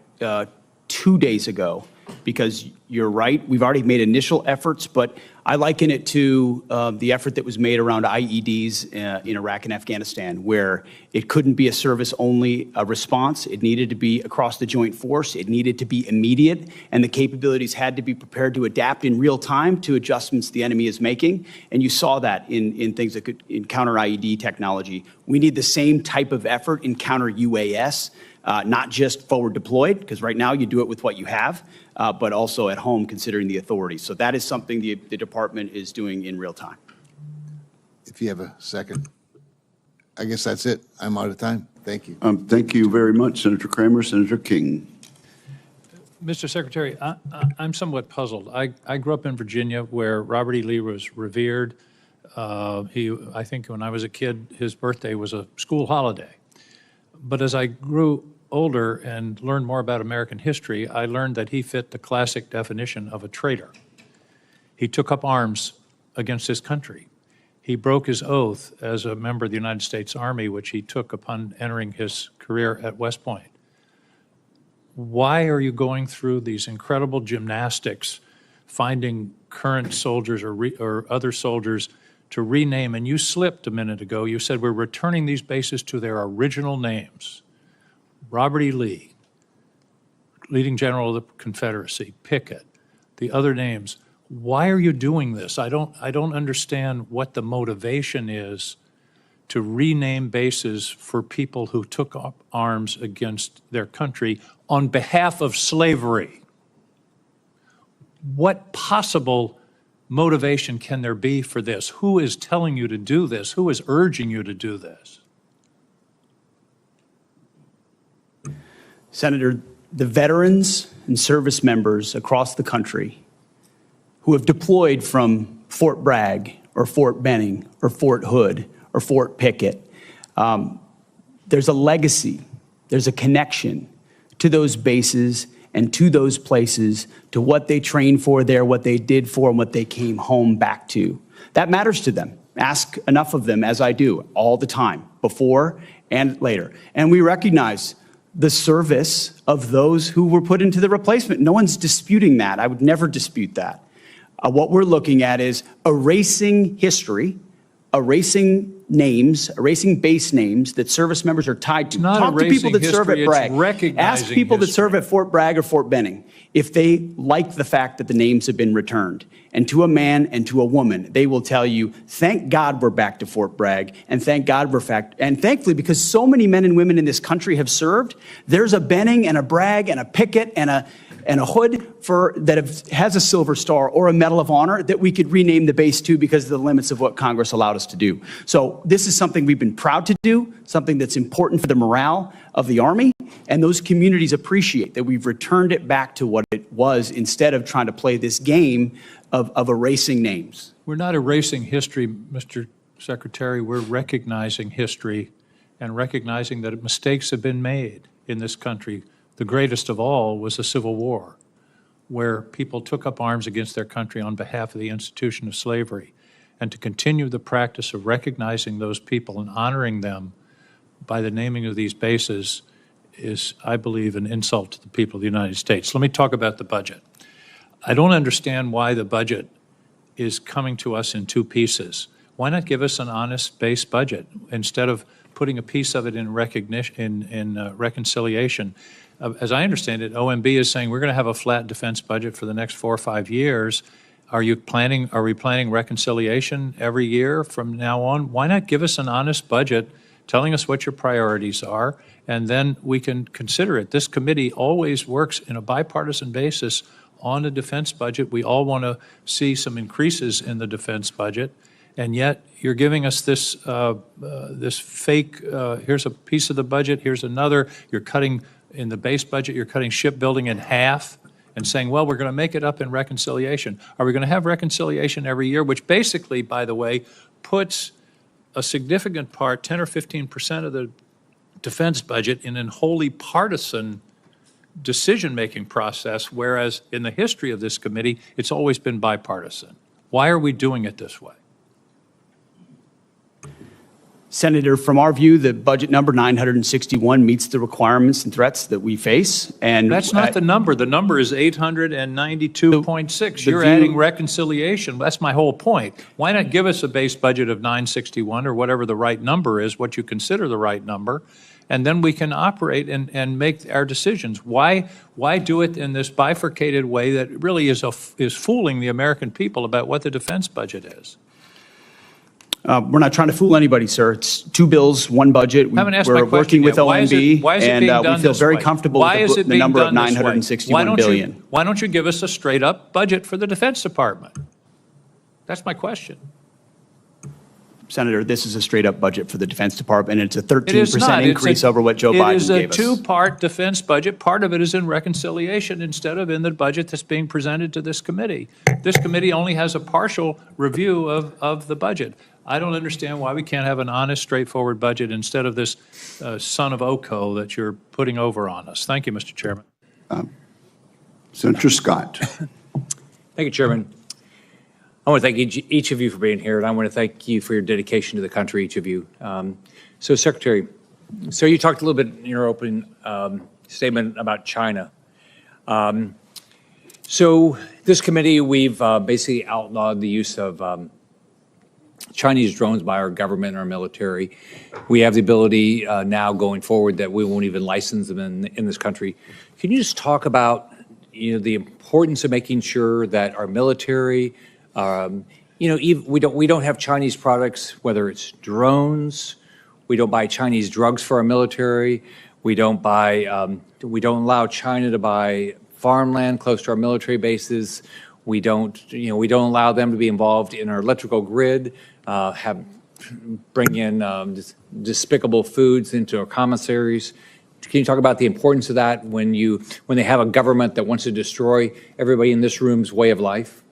2 days ago, because you're right, we've already made initial efforts, but I liken it to the effort that was made around IEDs in Iraq and Afghanistan, where it couldn't be a service-only response. It needed to be across the joint force. It needed to be immediate, and the capabilities had to be prepared to adapt in real time to adjustments the enemy is making. And you saw that in things that could counter IED technology. We need the same type of effort in counter UAS. Not just forward deployed, because right now you do it with what you have, but also at home considering the authorities. So that is something the department is doing in real time. If you have a second. I guess that's it. I'm out of time. Thank you. Thank you very much, Senator Kramer. Senator King. Mr. Secretary, I'm somewhat puzzled. I grew up in Virginia, where Robert E. Lee was revered. I think when I was a kid, his birthday was a school holiday. But as I grew older and learned more about American history, I learned that he fit the classic definition of a traitor. He took up arms against his country. He broke his oath as a member of the United States Army, which he took upon entering his career at West Point. Why are you going through these incredible gymnastics, finding current soldiers or other soldiers to rename? And you slipped a minute ago. You said we're returning these bases to their original names. Robert E. Lee, leading general of the Confederacy, Pickett, the other names. Why are you doing this? I don't understand what the motivation is to rename bases for people who took up arms against their country on behalf of slavery. What possible motivation can there be for this? Who is telling you to do this? Who is urging you to do this? Senator, the veterans and service members across the country who have deployed from Fort Bragg or Fort Benning or Fort Hood or Fort Pickett, there's a legacy, there's a connection to those bases and to those places, to what they trained for there, what they did for, and what they came home back to. That matters to them. Ask enough of them, as I do, all the time, before and later. And we recognize the service of those who were put into the replacement. No one's disputing that. I would never dispute that. What we're looking at is erasing history, erasing names, erasing base names that service members are tied to. Talk to people that serve at Bragg. Ask people that serve at Fort Bragg or Fort Benning if they like the fact that the names have been returned. And to a man and to a woman, they will tell you, thank God we're back to Fort Bragg, and thank God we're back. And thankfully, because so many men and women in this country have served, there's a Benning and a Bragg and a Pickett and a Hood has a Silver Star or a Medal of Honor that we could rename the base to because of the limits of what Congress allowed us to do. So this is something we've been proud to do, something that's important for the morale of the Army, and those communities appreciate that we've returned it back to what it was instead of trying to play this game of erasing names. We're not erasing history, Mr. Secretary. We're recognizing history and recognizing that mistakes have been made in this country. The greatest of all was the Civil War, where people took up arms against their country on behalf of the institution of slavery. And to continue the practice of recognizing those people and honoring them by the naming of these bases is, I believe, an insult to the people of the United States. Let me talk about the budget. I don't understand why the budget is coming to us in two pieces. Why not give us an honest base budget instead of putting a piece of it in reconciliation? As I understand it, OMB is saying we're going to have a flat defense budget for the next 4 or 5 years, Are we planning reconciliation every year from now on? Why not give us an honest budget, telling us what your priorities are, and then we can consider it. This committee always works in a bipartisan basis on a defense budget. We all want to see some increases in the defense budget, and yet you're giving us this this fake, here's a piece of the budget, here's another. You're cutting in the base budget, you're cutting shipbuilding in half and saying, well, we're going to make it up in reconciliation. Are we going to have reconciliation every year, which basically, by the way, puts a significant part, 10 or 15% of the defense budget in an wholly partisan decision-making process, whereas in the history of this committee, it's always been bipartisan. Why are we doing it this way? Senator, from our view, the budget number 961 meets the requirements and threats that we face. And that's not the number. The number is 892.6. You're adding reconciliation. That's my whole point. Why not give us a base budget of 961 or whatever the right number is, what you consider the right number, and then we can operate and make our decisions. Why do it in this bifurcated way that really is fooling the American people about what the defense budget is? We're not trying to fool anybody, sir. It's two bills, one budget. We're working with OMB, and we feel very comfortable with the number of $961 billion. Why don't you give us a straight-up budget for the Defense Department? That's my question. Senator, this is a straight-up budget for the Defense Department, and it's a 13% increase over what Joe Biden gave us. It is a two-part defense budget. Part of it is in reconciliation instead of in the budget that's being presented to this committee. This committee only has a partial review of the budget. I don't understand why we can't have an honest, straightforward budget instead of this son of Oko that you're putting over on us. Thank you, Mr. Chairman. Senator Scott. Thank you, Chairman. I want to thank each of you for being here, and I want to thank you for your dedication to the country, each of you. So, Secretary, you talked a little bit in your opening statement about China. So this committee, we've basically outlawed the use of Chinese drones by our government and our military. We have the ability now going forward that we won't even license them in this country. Can you just talk about the importance of making sure that our military, we don't have Chinese products, whether it's drones, we don't buy Chinese drugs for our military, we don't allow China to buy farmland close to our military bases. We don't allow them to be involved in our electrical grid, bring in despicable foods into our commissaries. Can you talk about the importance of that when they have a government that wants to destroy everybody in this room's way of life?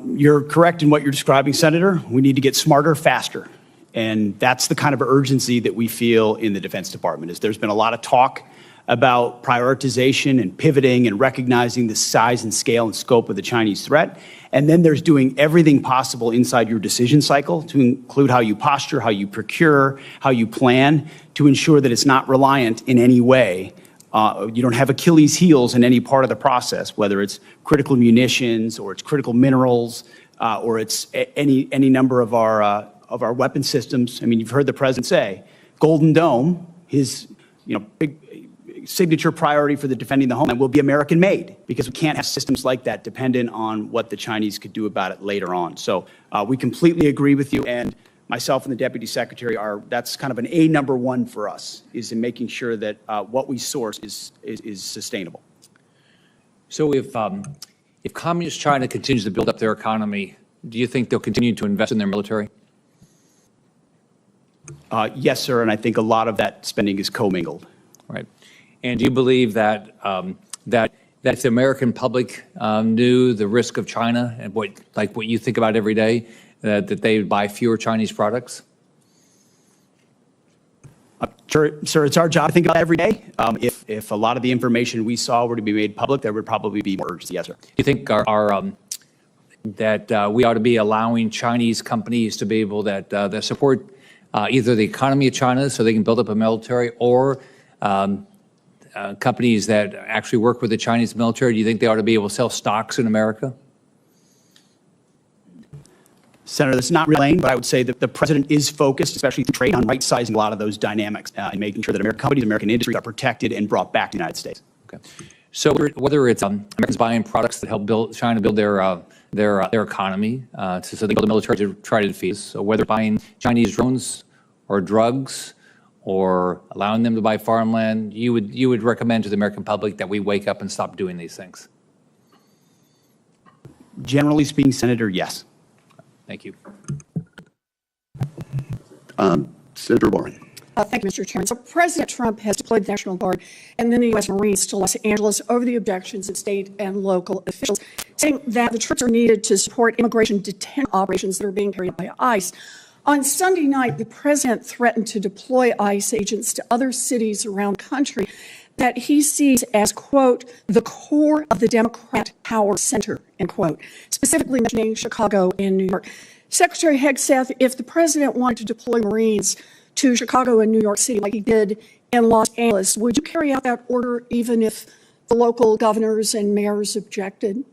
You're correct in what you're describing, Senator. We need to get smarter, faster. And that's the kind of urgency that we feel in the Defense Department. There's been a lot of talk about prioritization and pivoting and recognizing the size and scale and scope of the Chinese threat. And then there's doing everything possible inside your decision cycle to include how you posture, how you procure, how you plan to ensure that it's not reliant in any way. You don't have Achilles heels in any part of the process, whether it's critical munitions or it's critical minerals or it's any number of our weapon systems. I mean, you've heard the president say, Golden Dome, his big signature priority for the defending the homeland will be American made, because we can't have systems like that dependent on what the Chinese could do about it later on. So we completely agree with you, and myself and the Deputy Secretary that's kind of an number one for us, is in making sure that what we source is sustainable. So if Communist China continues to build up their economy, do you think they'll continue to invest in their military? Yes, sir, and I think a lot of that spending is commingled. Right. And do you believe that that if the American public knew the risk of China and what you think about every day, that they would buy fewer Chinese products? Sir, it's our job to think about every day. If a lot of the information we saw were to be made public, there would probably be more urgency. Yes, sir. Do you think that we ought to be allowing Chinese companies to be able that support either the economy of China so they can build up a military, or companies that actually work with the Chinese military? Do you think they ought to be able to sell stocks in America? Senator, that's not real, but I would say that the president is focused, especially through trade, on right-sizing a lot of those dynamics and making sure that American companies, American industries are protected and brought back to the United States. Okay. So whether it's Americans buying products that help China build their economy, so they build a military to try to defeat us. So whether buying Chinese drones or drugs or allowing them to buy farmland, you would recommend to the American public that we wake up and stop doing these things? Generally speaking, Senator, yes. Thank you. Senator Warren. Thank you, Mr. Chairman. So President Trump has deployed the National Guard and then the U.S. Marines to Los Angeles over the objections of state and local officials, saying that the troops are needed to support immigration detention operations that are being carried out by ICE. On Sunday night, the president threatened to deploy ICE agents to other cities around the country that he sees as, quote, the core of the Democrat power center, end quote, specifically mentioning Chicago and New York. Secretary Hegseth, if the president wanted to deploy Marines to Chicago and New York City like he did in Los Angeles, would you carry out that order even if the local governors and mayors objected?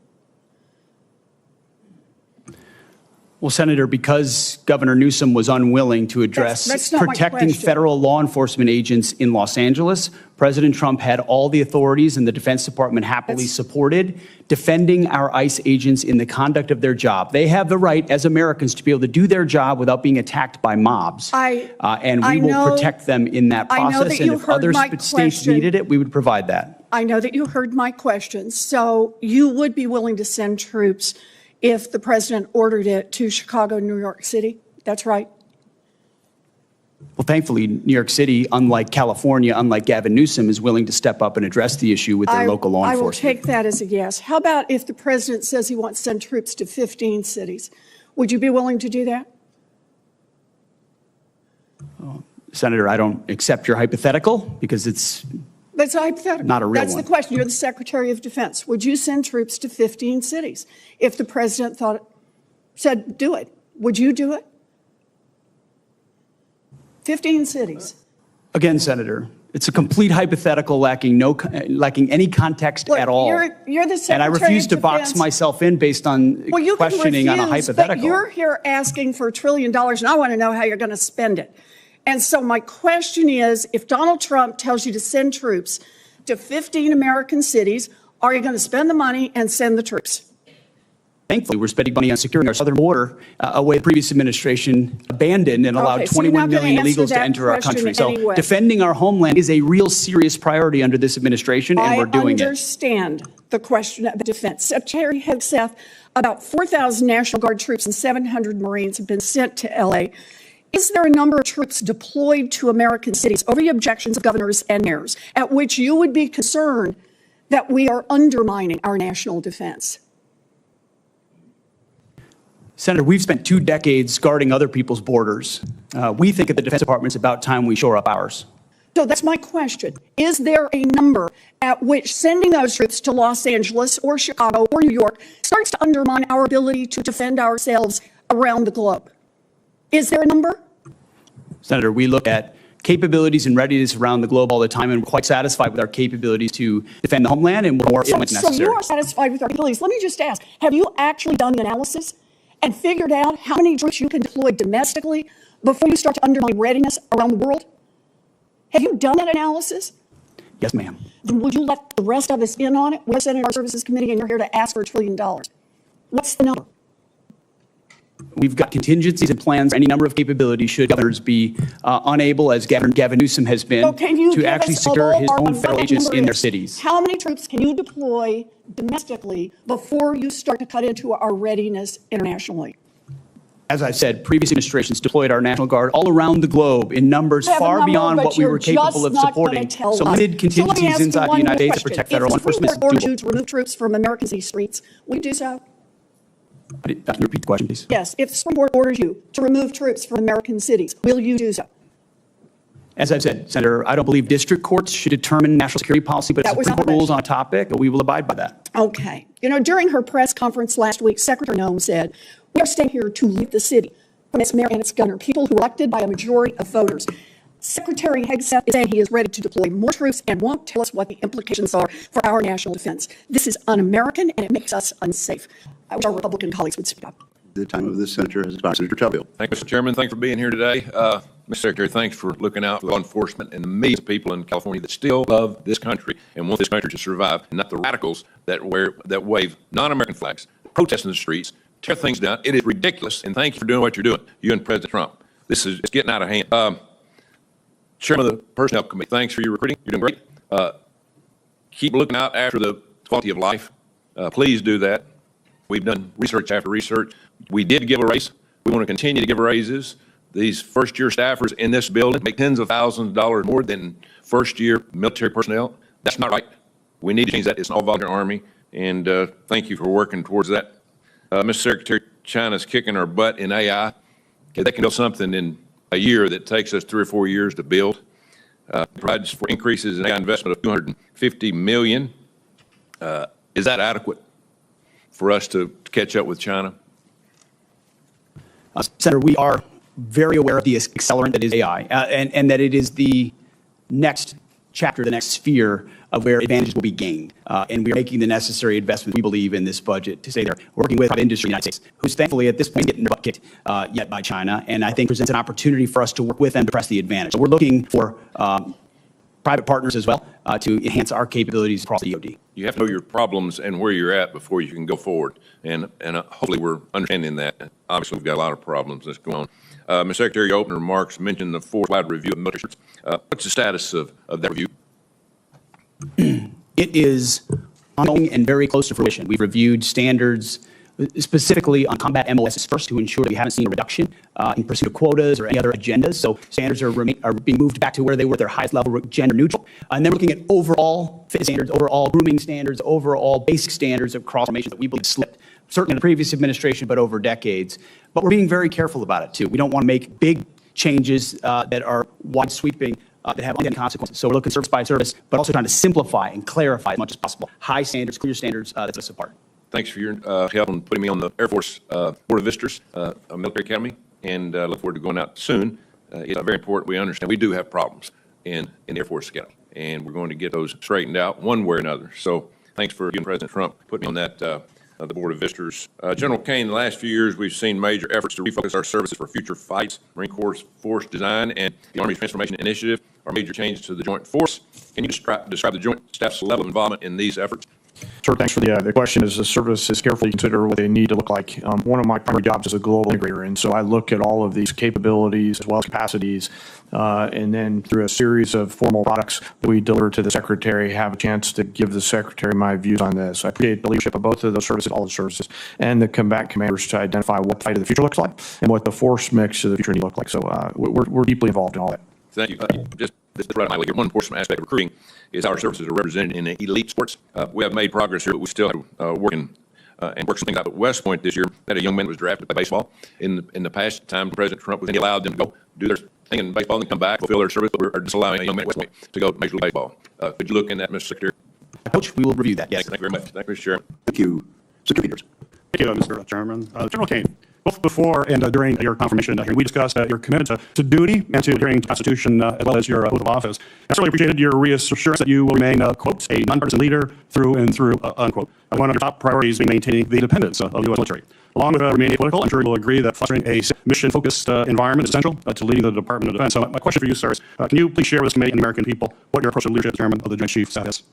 Well, Senator, because Governor Newsom was unwilling to address That's not my protecting question. federal law enforcement agents in Los Angeles, President Trump had all the authorities, and the Defense Department happily supported defending our ICE agents in the conduct of their job. They have the right, as Americans, to be able to do their job without being attacked by mobs. And we will protect them in that I know process. that And you if heard other my states question. needed it, we would provide that. I know that you heard my question. So you would be willing to send troops if the president ordered it to Chicago, New York City? That's right. Well, thankfully, New York City, unlike California, unlike Gavin Newsom, is willing to step up and address the issue with their local law I will enforcement. take that as a yes. How about if the president says he wants to send troops to 15 cities? Would you be willing to do that? Senator, I don't accept your hypothetical because it's That's a hypothetical. Not a real That's one. the question. You're the Secretary of Defense. Would you send troops to 15 cities if the president said do it? Would you do it? 15 cities. Again, Senator, it's a complete hypothetical lacking any context Look, at all. You're the Secretary And I refuse of to box Defense. myself in based on Well, you can questioning on a refuse, hypothetical. But you're here asking for $1 trillion, and I want to know how you're going to spend it. And so my question is, if Donald Trump tells you to send troops to 15 American cities, are you going to spend the money and send the troops? Thankfully, we're spending money on securing our southern border, a way the previous administration abandoned and allowed Okay, so you're 21 not gonna million answer illegals to that enter our question country. So anyway. defending our homeland is a real serious priority under this administration, and we're doing I it. understand the question of defense. Secretary Hegseth, about 4,000 National Guard troops and 700 Marines have been sent to L.A. Is there a number of troops deployed to American cities over the objections of governors and mayors at which you would be concerned that we are undermining our national defense? Senator, we've spent 2 decades guarding other people's borders. We think at the Defense Department it's about time we shore up ours. So that's my question. Is there a number at which sending those troops to Los Angeles or Chicago or New York starts to undermine our ability to defend ourselves around the globe? Is there a number? Senator, we look at capabilities and readiness around the globe all the time, and we're quite satisfied with our capabilities to defend the homeland, and we're more when So necessary. you are satisfied with our capabilities. Let me just ask, have you actually done the analysis and figured out how many troops you can deploy domestically before you start to undermine readiness around the world? Have you done that analysis? Yes, ma'am. Then would you let the rest of us in on it? We're Senate Armed Services Committee, and you're here to ask for $1 trillion. What's the number? We've got contingencies and plans for any number of capabilities should governors be unable, as Gavin Newsom has been, So can you to give actually us a secure his ballpark own on federal what that agents number in their is? cities. How many troops can you deploy domestically before you start to cut into our readiness internationally? As I've said, previous administrations deployed our National Guard all around the globe in numbers Have a far number, beyond but what we you're were capable just of not supporting. gonna tell So us. limited So let me contingencies ask you inside the one United more States to question. protect federal law If the Supreme enforcement Court is ordered you doable. to remove troops from American city streets, will you do so? Can you repeat the question, please? Yes. If the Supreme Court orders you to remove troops from American cities, will you do so? As I've said, Senator, I don't believe district courts should determine national security policy, but if That was Supreme not Court the rules on a topic, we will abide by that. Okay. You know, during her press conference last week, Secretary Noem said, "We are staying here to lead the city from its mayor and its governor, people who were elected by a majority of voters." Secretary Hegseth is saying he is ready to deploy more troops and won't tell us what the implications are for our national defense. This is un-American, and it makes us unsafe. I wish our Republican colleagues would speak up. The time of the senator has expired. Senator Tubfield. Thank you, Mr. Chairman. Thanks for being here today. Mr. Secretary, thanks for looking out for law enforcement and the millions of people in California that still love this country and want this country to survive, and not the radicals that wave non-American flags, protest in the streets, tear things down. It is ridiculous, and thank you for doing what you're doing, you and President Trump. It's getting out of hand. Chairman of the Personnel Committee, thanks for your recruiting. You're doing great. Keep looking out after the quality of life. Please do that. We've done research after research. We did give a raise. We want to continue to give raises. These first-year staffers in this building make tens of thousands of dollars more than first-year military personnel. That's not right. We need to change that. It's an all-volunteer Army, and thank you for working towards that. Mr. Secretary, China's kicking our butt in AI. Okay, they can build something in a year that takes us 3 or 4 years to build. Provides for increases in AI investment of $250 million. Is that adequate for us to catch up with China? Senator, we are very aware of the accelerant that is AI, and that it is the next chapter, the next sphere of where advantages will be gained. And we are making the necessary investment, we believe, in this budget to say they're working with private industry in the United States, who's thankfully at this point getting their butt kicked yet by China, and I think presents an opportunity for us to work with them to press the advantage. So we're looking for private partners as well to enhance our capabilities across the DoD. You have to know your problems and where you're at before you can go forward, and hopefully we're understanding that. Obviously, we've got a lot of problems that's going on. Mr. Secretary, your opening remarks mentioned the force-wide review of military secrets. What's the status of that review? It is ongoing and very close to fruition. We've reviewed standards specifically on combat MOSs first to ensure that we haven't seen a reduction in pursuit of quotas or any other agendas. So standards are being moved back to where they were at their highest level, gender neutral. And then we're looking at overall fitness standards, overall grooming standards, overall basic standards across formations that we believe slipped, certainly in the previous administration, but over decades. But we're being very careful about it, too. We don't want to make big changes that are wide sweeping that have unintended consequences. So we're looking service by service, but also trying to simplify and clarify as much as possible. High standards, clear standards that set us apart. Thanks for your help in putting me on the Air Force Board of Visitors, Military Academy, and look forward to going out soon. It's very important we understand we do have problems in the Air Force Academy, and we're going to get those straightened out one way or another. So thanks for you and President Trump putting me on that the Board of Visitors. General Kane, in the last few years, we've seen major efforts to refocus our services for future fights. Marine Corps Force Design and the Army Transformation Initiative are major changes to the Joint Force. Can you describe the Joint Staff's level of involvement in these efforts? Sir, thanks for the question. As the service is carefully consider what they need to look like. One of my primary jobs is a global integrator, and so I look at all of these capabilities as well as capacities, and then through a series of formal products that we deliver to the Secretary, have a chance to give the Secretary my views on this. I appreciate the leadership of both of those services, all the services, and the combat commanders to identify what the fight of the future looks like and what the force mix of the future need to look like. So we're deeply involved in all that. Thank you. Just right my one important aspect of recruiting is our services are represented in elite sports. We have made progress here, but we still have work some things out at West Point this year. That a young man was drafted by baseball. In the past time, President Trump was allowed them to go do their thing in baseball and come back, fulfill their service, but we're disallowing a young man at West Point to go to Major League Baseball. Could you look in that, Mr. Secretary? Coach, we will review that. Yes. Thank you very much. Thank you, Mr. Chairman. Thank you. Secretary Peters. Thank you, Mr. Chairman. General Kane, both before and during your confirmation hearing, we discussed your commitment to duty and to adhering to the Constitution as well as your oath of office. I certainly appreciated your reassurance that you will remain, quote, a nonpartisan leader through and through, unquote. One of your top priorities being maintaining the independence of the U.S. military. Along with remaining political, I'm sure you will agree that fostering a mission-focused environment is essential to leading the Department of Defense. So my question for you, sir, is can you please share with this committee and the American people what your approach to leadership as chairman of the Joint Chiefs is?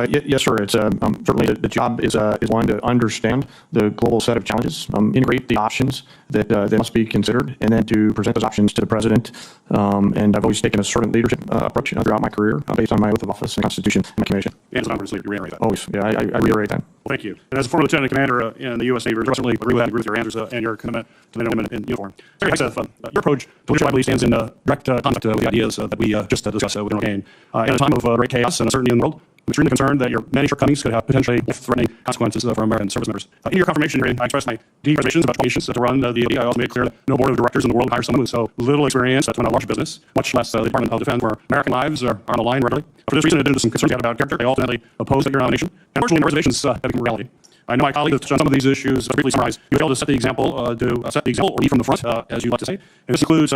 Yes, sir. It's certainly the job is one to understand the global set of challenges, integrate the options that must be considered, and then to present those options to the president. And I've always taken a certain leadership approach throughout my career based on my oath of office and Constitution and my commission. And as a nonpartisan leader, you reiterate that? Always. Yeah, I reiterate that. Well, thank you. And as a former lieutenant commander in the U.S. Navy, I certainly agree with your answers and your commitment to men and women in uniform. Secretary Hegseth, your approach to leadership, I believe, stands in direct conflict with the ideas that we just discussed with General Kane. In a time of great chaos and uncertainty in the world, I'm extremely concerned that your many shortcomings could have potentially life-threatening consequences for American service members. In your confirmation hearing, I expressed my deep reservations about patience to run the DoD. I also made clear that no board of directors in the world hires someone with so little experience to run a large business, much less the Department of Defense, where American lives are on the line regularly. For this reason, in addition to some concerns you had about character, I ultimately opposed your nomination. And unfortunately, the reservations have become reality. I know my colleagues have touched on some of these issues. Briefly summarize, you failed to set the example, or lead from the front, as you like to say. And this includes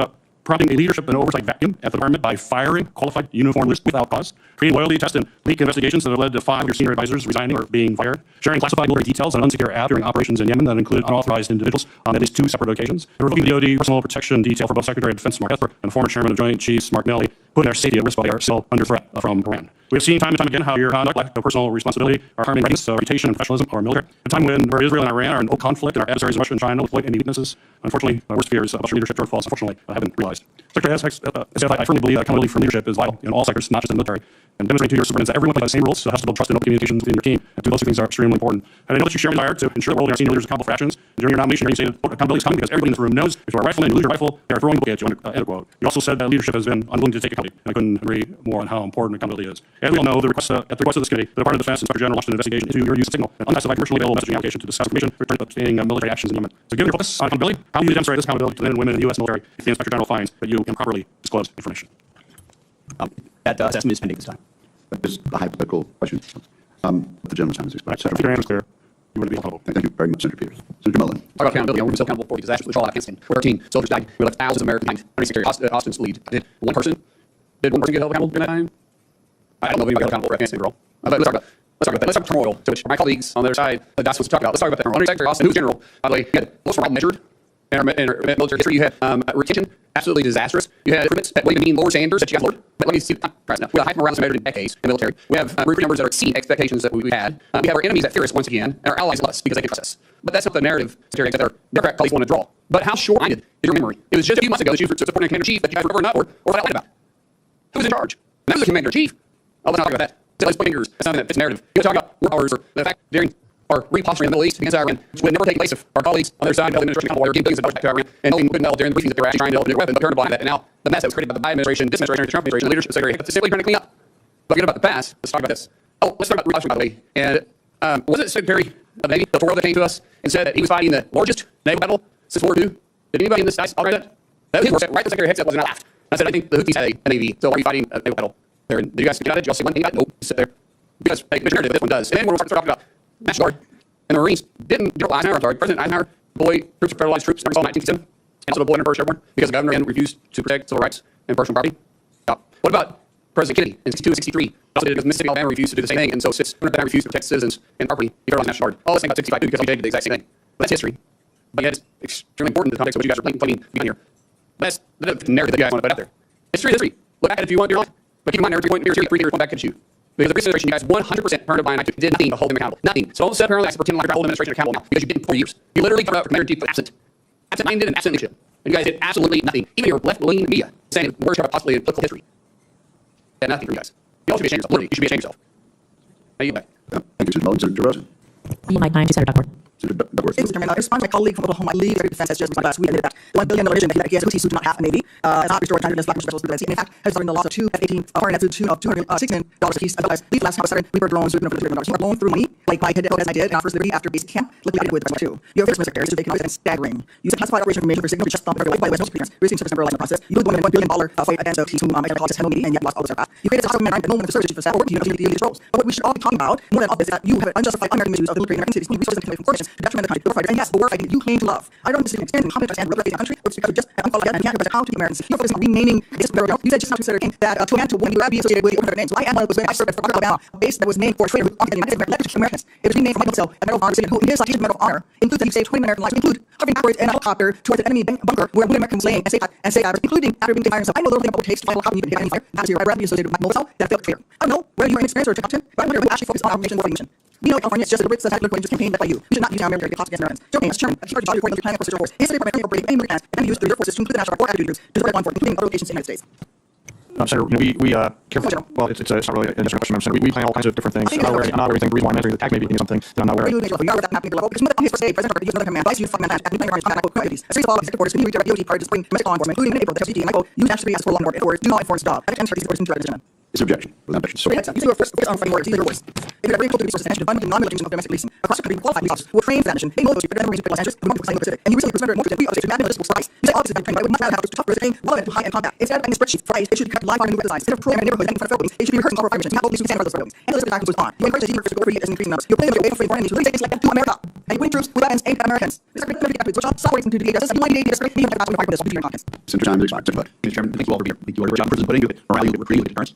prompting a leadership and oversight vacuum at the department by firing qualified uniformed without cause, creating loyalty tests and leak investigations that have led to 5 of your senior advisors resigning or being fired, sharing classified military details on an unsecure app during operations in Yemen that included unauthorized individuals on at least 2 separate occasions, and revoking the DoD personal protection detail for both Secretary of Defense Mark Esper and former Chairman of Joint Chiefs Mark Milley, putting our safety at risk while they are still under threat from Iran. We have seen time and time again how your conduct, lack of personal responsibility, are harming readiness, reputation, and professionalism of our military. At a time where Israel and Iran are in open conflict and our adversaries Russia and China exploit any weaknesses, unfortunately, worst fears about your leadership shortfalls, unfortunately, have been realized. Secretary Hegseth, I firmly believe that accountability for leadership is vital in all sectors, not just in the military. And demonstrating to your subordinates that everyone plays by the same rules, so it has to build trust and open communications within your team. And those two things are extremely important. And I know that you share my desire to ensure that we're holding our senior leaders accountable for actions. And during your nomination, you stated accountability is coming because everybody in this room knows if you are a rifleman and you lose your rifle, they are throwing the book at you, end quote. You also said that leadership has been unwilling to take accountability. And I couldn't agree more on how important accountability is. As we all know, at the request of this committee, the Department of Defense Inspector General launched an investigation into your use of signal and unclassified commercially available messaging application to discuss information pertaining military actions in Yemen. So given your focus on accountability, how do you demonstrate this accountability to the men and women in the U.S. military if the Inspector General finds that you improperly disclosed information? That assessment is pending this time. This is a hypothetical question. The gentleman's time is expired. Senator, if your answer is clear, you want to be accountable. Thank you very much, Senator Peters. Senator Mullen. Talk about accountability. We're still accountable for the disastrous withdrawal of Afghanistan, where 13 soldiers died. We left thousands of Americans behind. Under Secretary Austin's lead. Did one person get held accountable during that time? I don't know if anybody got accountable for Afghanistan overall. Let's talk about that. Let's talk about turmoil, to which my colleagues on the other side, that's what to talk about. Let's talk about that turmoil. Under Secretary Austin, who's general, by the way, you had most morale measured in our military history. You had retention, absolutely disastrous. You had improvements that wouldn't even mean lower standards that you guys lowered. But let me see the contrast now. We have high morale measured in decades in the military. We have recruiting numbers that are exceeding expectations that we had. We have our enemies that fear us once again, and our allies love us because they can trust us. But that's not the narrative, Secretary, that our Democrat colleagues want to draw. But how short-minded is your memory? It was just a few months ago that you were supporting a commander-in-chief that you guys were covering up or flat out about. Who's in charge? And that was the commander-in-chief. Oh, let's not talk about that. Let's point fingers. That's something that fits narrative. You talk about war powers or the fact during our reposturing in the Middle East against Iran, which would never take place if our colleagues on their side held the administration accountable while they were giving billions of dollars back to Iran and only couldn't tell during the briefings that they were actually trying to develop a nuclear weapon, but turned a blind eye to that. And now the mess that was created by the Biden administration, this administration, the Trump administration, the leadership of Secretary Hegseth is simply trying to clean up. But forget about the past. Let's talk about this. Oh, let's talk about reposturing, by the way. And was it Secretary of the Navy, the Ford that came to us and said that he was fighting the largest naval battle since World War II? Did anybody in this dice already that? That was his words, right? The Secretary Hegseth was, and I laughed. I said, I think the Houthis had a navy, so are you fighting a naval battle there? And did you guys speak about it? Did y'all say one thing about it? Nope. Sit there. Because Commissioner, this one does. And then we're going to start talking about National Guard and the Marines. Didn't General Eisenhower, I'm sorry, President Eisenhower deploy troops, federalized troops in 1967? Canceled deployment in First Airborne because the governor refused to protect civil rights and personal property. What about President Kennedy in 62 and 63? Also did it because Mississippi, Alabama refused to do the same thing, and so since Alabama refused to protect citizens and property, he federalized National Guard. Oh, let's think about 65 too, because LJ did the exact same thing. But that's history. But yet it's extremely important in the context of what you guys are claiming behind here. That's the narrative that you guys want to put out there. History is history. Look back at it if you want your life. But keep in mind, every 3 years, 3 years, one back at you. Because the previous administration, you guys 100% turned a blind eye to, did nothing to hold them accountable. Nothing. So don't sit up here and pretend like you're holding the administration accountable now, because you didn't for 4 years. You literally covered up for Commander-in-Chief absent. Absent-minded and absent leadership. And you guys did absolutely nothing. Even your left-leaning media saying it's worse possibly in political history. Yeah, nothing for you guys. You all should be ashamed of yourself. Literally, you should be ashamed of yourself. Now you back. Thank you, Senator Mullen. Senator Rosen. Yield my time to Senator Duckworth. Senator Duckworth. Mr. Chairman, I respond to my colleague from Oklahoma. I lead Secretary of Defense has just responded last week and admitted that the $1 billion vision that he has Houthis who do not have a navy has not restored China's black special capability. And in fact, has started the loss of 2 F-18 foreign to the tune of $206 million apiece, as well as these last time Saturn Reaper drones who have been $3 blown through money, like by head-to-head as I did, and offers liberty after basic camp. Luckily, I did with the too. Your affairs, Mr. Secretary, is vacant and staggering. You said classified operation information for signal to just thump every by the West clearance, risking service number in the process. You would win a $1 billion fight against Houthis whom I call this handle me, and yet lost all the aircraft. You created a hostile man that no one of the service chief of staff or working unit of these roles. But what we should all be talking about, more than all this, is that you have an unjustified American misuse of the military and American cities, putting resources and from corporations to detriment the country, warfighters, and yes, the warfighting that you claim to love. I don't understand extending competent and replicating a country, or because you just have unqualified and can't represent how to the Americans. You're focusing on renaming this very well. You said just now to Senator King that to a man to woman, you would be associated with the order of names. So I am one of those women. I served at Fort Alabama, a base that was named for a trader who occupied the United States Americans. It was renamed for Michael Hill, a Medal of Honor recipient who, in his citation Medal of Honor, includes that he saved 20 American lives, include hovering backwards in a helicopter towards an enemy bunker where one American was laying and saved divers, including after being fired himself. I know little thing about what it takes to fight a helicopter and even hit enemy fire. That is here. I'd rather be associated with Michael Hill than a failed trader. I don't know whether you're inexperienced or a top 10, but I wonder if we actually focus on our nation's warfighting mission. We know California is just a deliberate satanic political campaign led by you. You should not use our military to get against Americans. Joe King, as chairman, a key part of your according to planning for force. Yesterday, Department of Brave any military and used the air forces to include the national or active groups to spread one for including other locations in the United States. Senator, we carefully, well, it's not really an initial question, Senator. We plan all kinds of different things. I'm not aware of everything. The reason why I'm answering the tax maybe is something that I'm not aware of. You are aware of that map below, because on his first day, President Parker used another command, advised you to fund manage and nuclear arms combat activities. A series of all executive orders continue to DOD prior to spring domestic law enforcement, including in April, the FCT, and I quote, use national security as for law enforcement. In other words, do not enforce the job. I can answer these orders into our agenda. Is objection. Without objection. You two are first on fighting orders. These are your orders. If you have really resources and to fund non-military domestic policing across the country, qualified police officers who are trained for that mission, they know those people, and Los Angeles, who want to claim Pacific. And you recently presented more than we updated Madden Municipal Price. You say officers have been trained, but I would much rather have those tough training relevant to high-end combat. Instead of having a spreadsheet for price, it should be kept live on new designs. Instead of programming neighborhoods and in front of buildings, it should be rehearsed in fire missions. You have police who stand for those buildings. And those attacks goes on. You encourage the team to go for it as increasing numbers. You're playing away from foreign enemies who literally say to America. And you bring troops with weapons aimed at Americans. This is a great to supporting to the justice. And you want to this great meeting about fight for this. I'll be your comments. Senator Time has expired. Mr. Chairman, thank you all for being here. Thank you all for your job in putting morale into recruiting deterrence.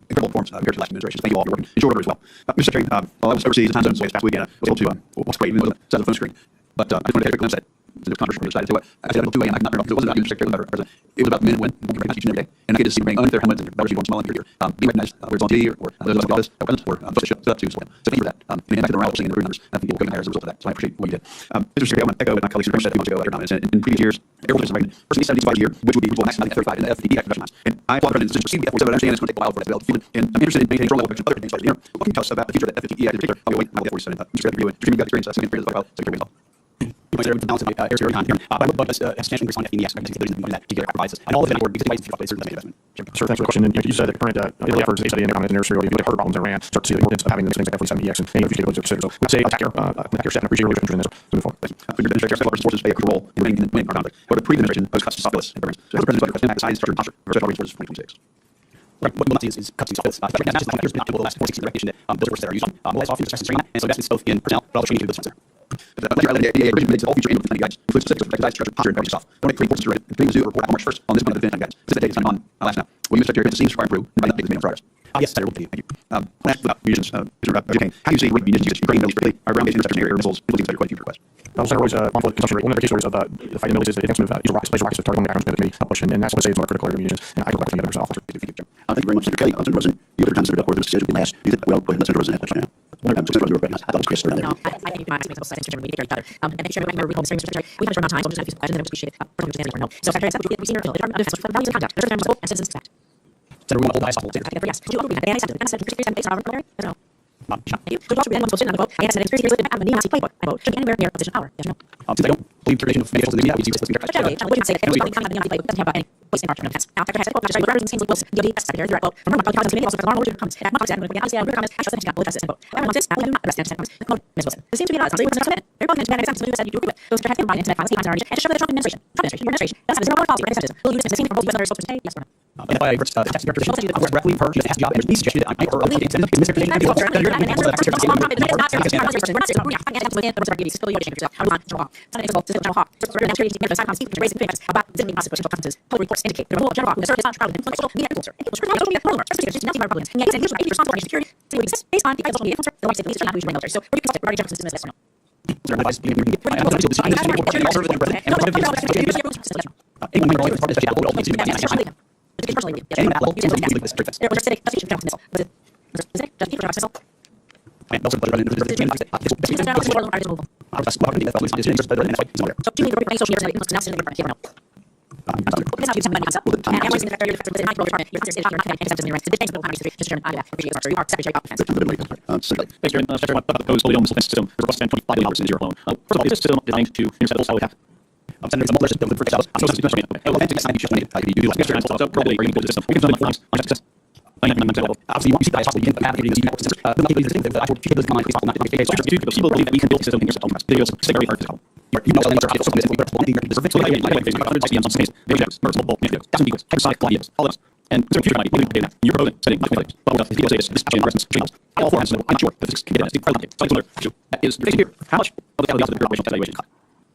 Incredible performance compared to the last administration. Thank you all for working in short order as well. Mr. Secretary, while I was overseas in time zones this past weekend, I was able to what's great, even though it was on the phone screen. But I just want to take a quick glimpse at the controversial side. I said until 2 a.m. I could not turn off because it wasn't about you, Mr. Secretary, it was about our president. It was about the men and women who recognize each and every day. And I get to see them bring under their helmets and their uniforms small and here, being recognized, whether it's on TV or those of us in the office, our presidents, or those that show up to support them. So thank you for that. And back to the morale we're seeing in the numbers. I think it will go higher as a result of that. So I appreciate what you did. Mr. Secretary, I want to echo what my colleague Super said a few months ago at your comments. In previous years, air force is rated for 70 a year, which would be equal to maximum F-35 and the F-35 production lines. And I applaud the president since receiving the F-47, but I understand it's going to take a while for that to be able to feel it. And I'm interested in maintaining strong level of other things like the air. What can you tell us about the future of the F-15E in particular? I'll be waiting. I'll get F-47. Mr. Secretary, you've got experience second period as well. Secretary as well. Secretary, with the balance of my air security time here, my budget has substantially increased on FDES. I can see the money that particular provides us. And all of it for because it's ways to the investment. Sir, thanks for the question. And you said that current Italy efforts, study and economic and air security, harder problems in Iran, start to see the importance of having those things like F-47EX and any future capabilities to consider. So we'd say attack your staff and appreciate your leadership in this. So move forward. Thank you. Your administration, our forces play a crucial role in winning our conflict. However, the previous administration posed cuts to soft and programs. So the president's budget has size, structure, and posture for special forces 2026. What we want to see is cuts to soft skills. Especially not just not the last 4 6 years recognition that those resources that are used on less often just training, and so investments both in personnel but also training to the center. But the DAA originally makes all future annual defense guides includes specifics for exercise, structure, posture, and preparation soft. Don't make 3 forces to read it. The previous report on March 1st on this one of the defense guides. Specific date is on last night. Will you, Mr. Secretary, the scenes far through and by updates made on progress? Yes, Senator, we'll continue. Thank you. Last about munitions, Mr. Duquesne, how do you see munitions usage? Ukraine knows particularly our ground-based interceptors and air missiles. It seems like quite a few requests. Senator, always conflict consumption rate. One of the key stories of the fight in the Middle East is the advancement of laser rockets to target on the background committee push, and that's what I say is one of the critical area munitions. And I can question the others offer. Thank you very much, Senator Kelly. Senator Rosen, you have a time, Senator Duckworth, this schedule will be last. Do you think that we'll Senator Rosen have to now? Senator Rosen, I thought it was Chris. No, I think you might make a couple slides, Mr. Chairman. We need to carry each other. And thank you, Chairman. We call Mr. Secretary. We've had a short amount of time, so I'm just going to ask a question, and then we'll appreciate it. First, we understand no. So, Secretary, accept what we've seen in your bill. The Department of Defense for the values of conduct, and citizens expect. Senator, we want to hold the highest possible standard. Yes. Do you agree that the AI accepted and said based on our military? Yes or no? Thank you. Could you also read anyone's motion on the vote? I have said experience listed out of the neo-Nazi playbook. I vote. Should be anywhere near a position of power. Yes or no? Since I don't believe the tradition of many officials in the media, we see this Generally, would you not say that every talking about the neo-Nazi playbook doesn't have any place in our Department of Defense? Now, Secretary Hegseth, Secretary Rivers, Haynes, Wilson, DOD, Secretary, direct vote. From one of my colleagues on the committee, also for the long comments. At my comments, when we honestly, your comments, I trust that you got both sides to vote. However, on this, I will not address the comments. Ms. Wilson. This seems to be an odds. Honestly, what's very well mentioned, examples you said you agree with. Those Secretary Hegseth provided internet files, times are and to show that the Trump administration, your administration, does have a zero policy for anti-Semitism. Will you use the same for both U.S. and other sources today? Yes or no? And if I reached the tax director, I worked directly for her, she has a job, and he suggested that I or other states, and this misinformation can be lost. Obviously, you see guys possibly begin to advocate these systems. But not these things that I would keep those common please not to be so people believe that we can build a system in here. Videos stick very hard to tell. You know, something that's something that's one thing that is so like hundreds of CMs on space, videos, multiple videos, thousand equals, exotic ideas, all of us. And so future money, what do you do now? You're proposing setting much more but what people say this chain reference channels. All four hands, I'm not sure that this can be done. It's quite complicated. So it's another issue. That is basically how much of the calculus of the operational evaluation cut.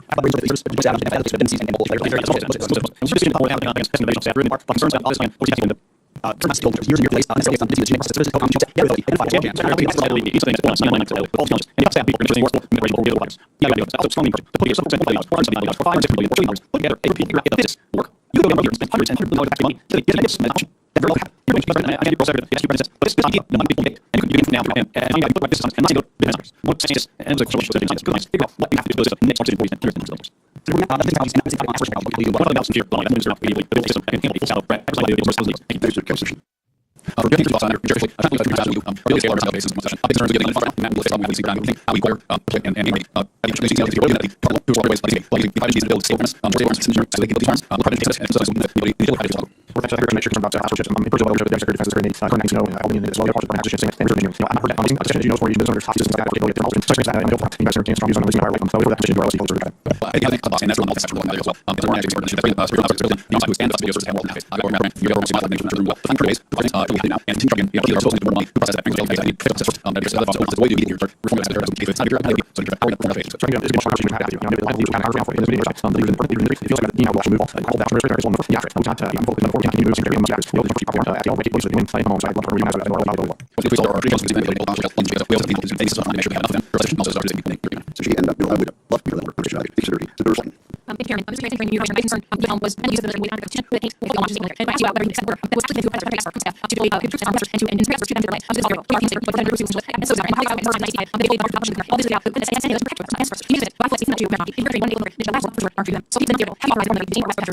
I brings with the just out of the dependencies and multiple layers. I'm just going to hold out the innovation staff room part concerns about all this plan, what you have to do. Turn my skill years and years delays, necessarily on the genetic process, physical problems, identify jams, and each of things once, 9 all challenges. And if staff people are going to more memory will be able to yeah, also strongly encourage to put together $7 billion, $470 million, $500 million, $4 trillion, put together a repeat if the business work. You go over here and spend hundreds and hundreds of millions of money to get this an option. That very well happen. You're going to be I can't be pro-secretary, yes, you present this, but this idea, the money people get, and you can begin from now and find out what this is, and not to go business numbers. What is this, and it was a question of good nice, figure out what we have to do to build this next 40 and 30 years. So we're not, things and I first one of the mouse here, blowing, that moves around immediately, the building system, and can't be full out of bread, everybody will most of these. Thank you. For getting thoughts on there, seriously, I can't believe that you really scale our basis in one session. Big concerns of getting far and we'll say something we see down how we acquire and animate I think the details of the organization part to our ways like the privacy to build skill awareness for the so they can build these farms private data and so the ability to We're going to make sure about associates. First of all, the security defense is very neat. Coordinating, you know, Albany as well. Part of the associates and research. You know, I'm heard that associations, you know, for you business owners, hospitals, and capability of their such as that. And you guys are strong users on the environment. So for that position, you are also certified. I think the boss and that's really multi-sectoral as well. It's a more active organization that brings us building. You also expand the videos to have more than I've got more you have also make sure well. I'm curious. We have now and continue again. You know, supposed to be more money to process that. Things like that. There's other things. The way you get here, reform that. It's not your so you can power the formation. So you know, it's more question you have to. You know, I believe kind of hours for this video. It feels like you know, we'll move on. All that is on the yeah. We got I'm focusing on 14 continuous and much average. We'll keep up at all ways to win play home side. We'll organize it all. If we are regions to be able to we also need to do this on make sure we have enough of them. Or also start to make so she and I would love to hear that more conversation about security. The first one. Mr. Chairman, Mr. Chairman, bringing you my concern was the use of the military. We had to take full launches and ask you about whether you accept that was split into a staff to deploy troops and officers and to transfer to them their life. So we are here, but then reducing what and so and how I was saying they gave all this out the send us protect us first. Use it. Why was it not to not in very one day the last one for sure them. So keep them have you right from the beginning of the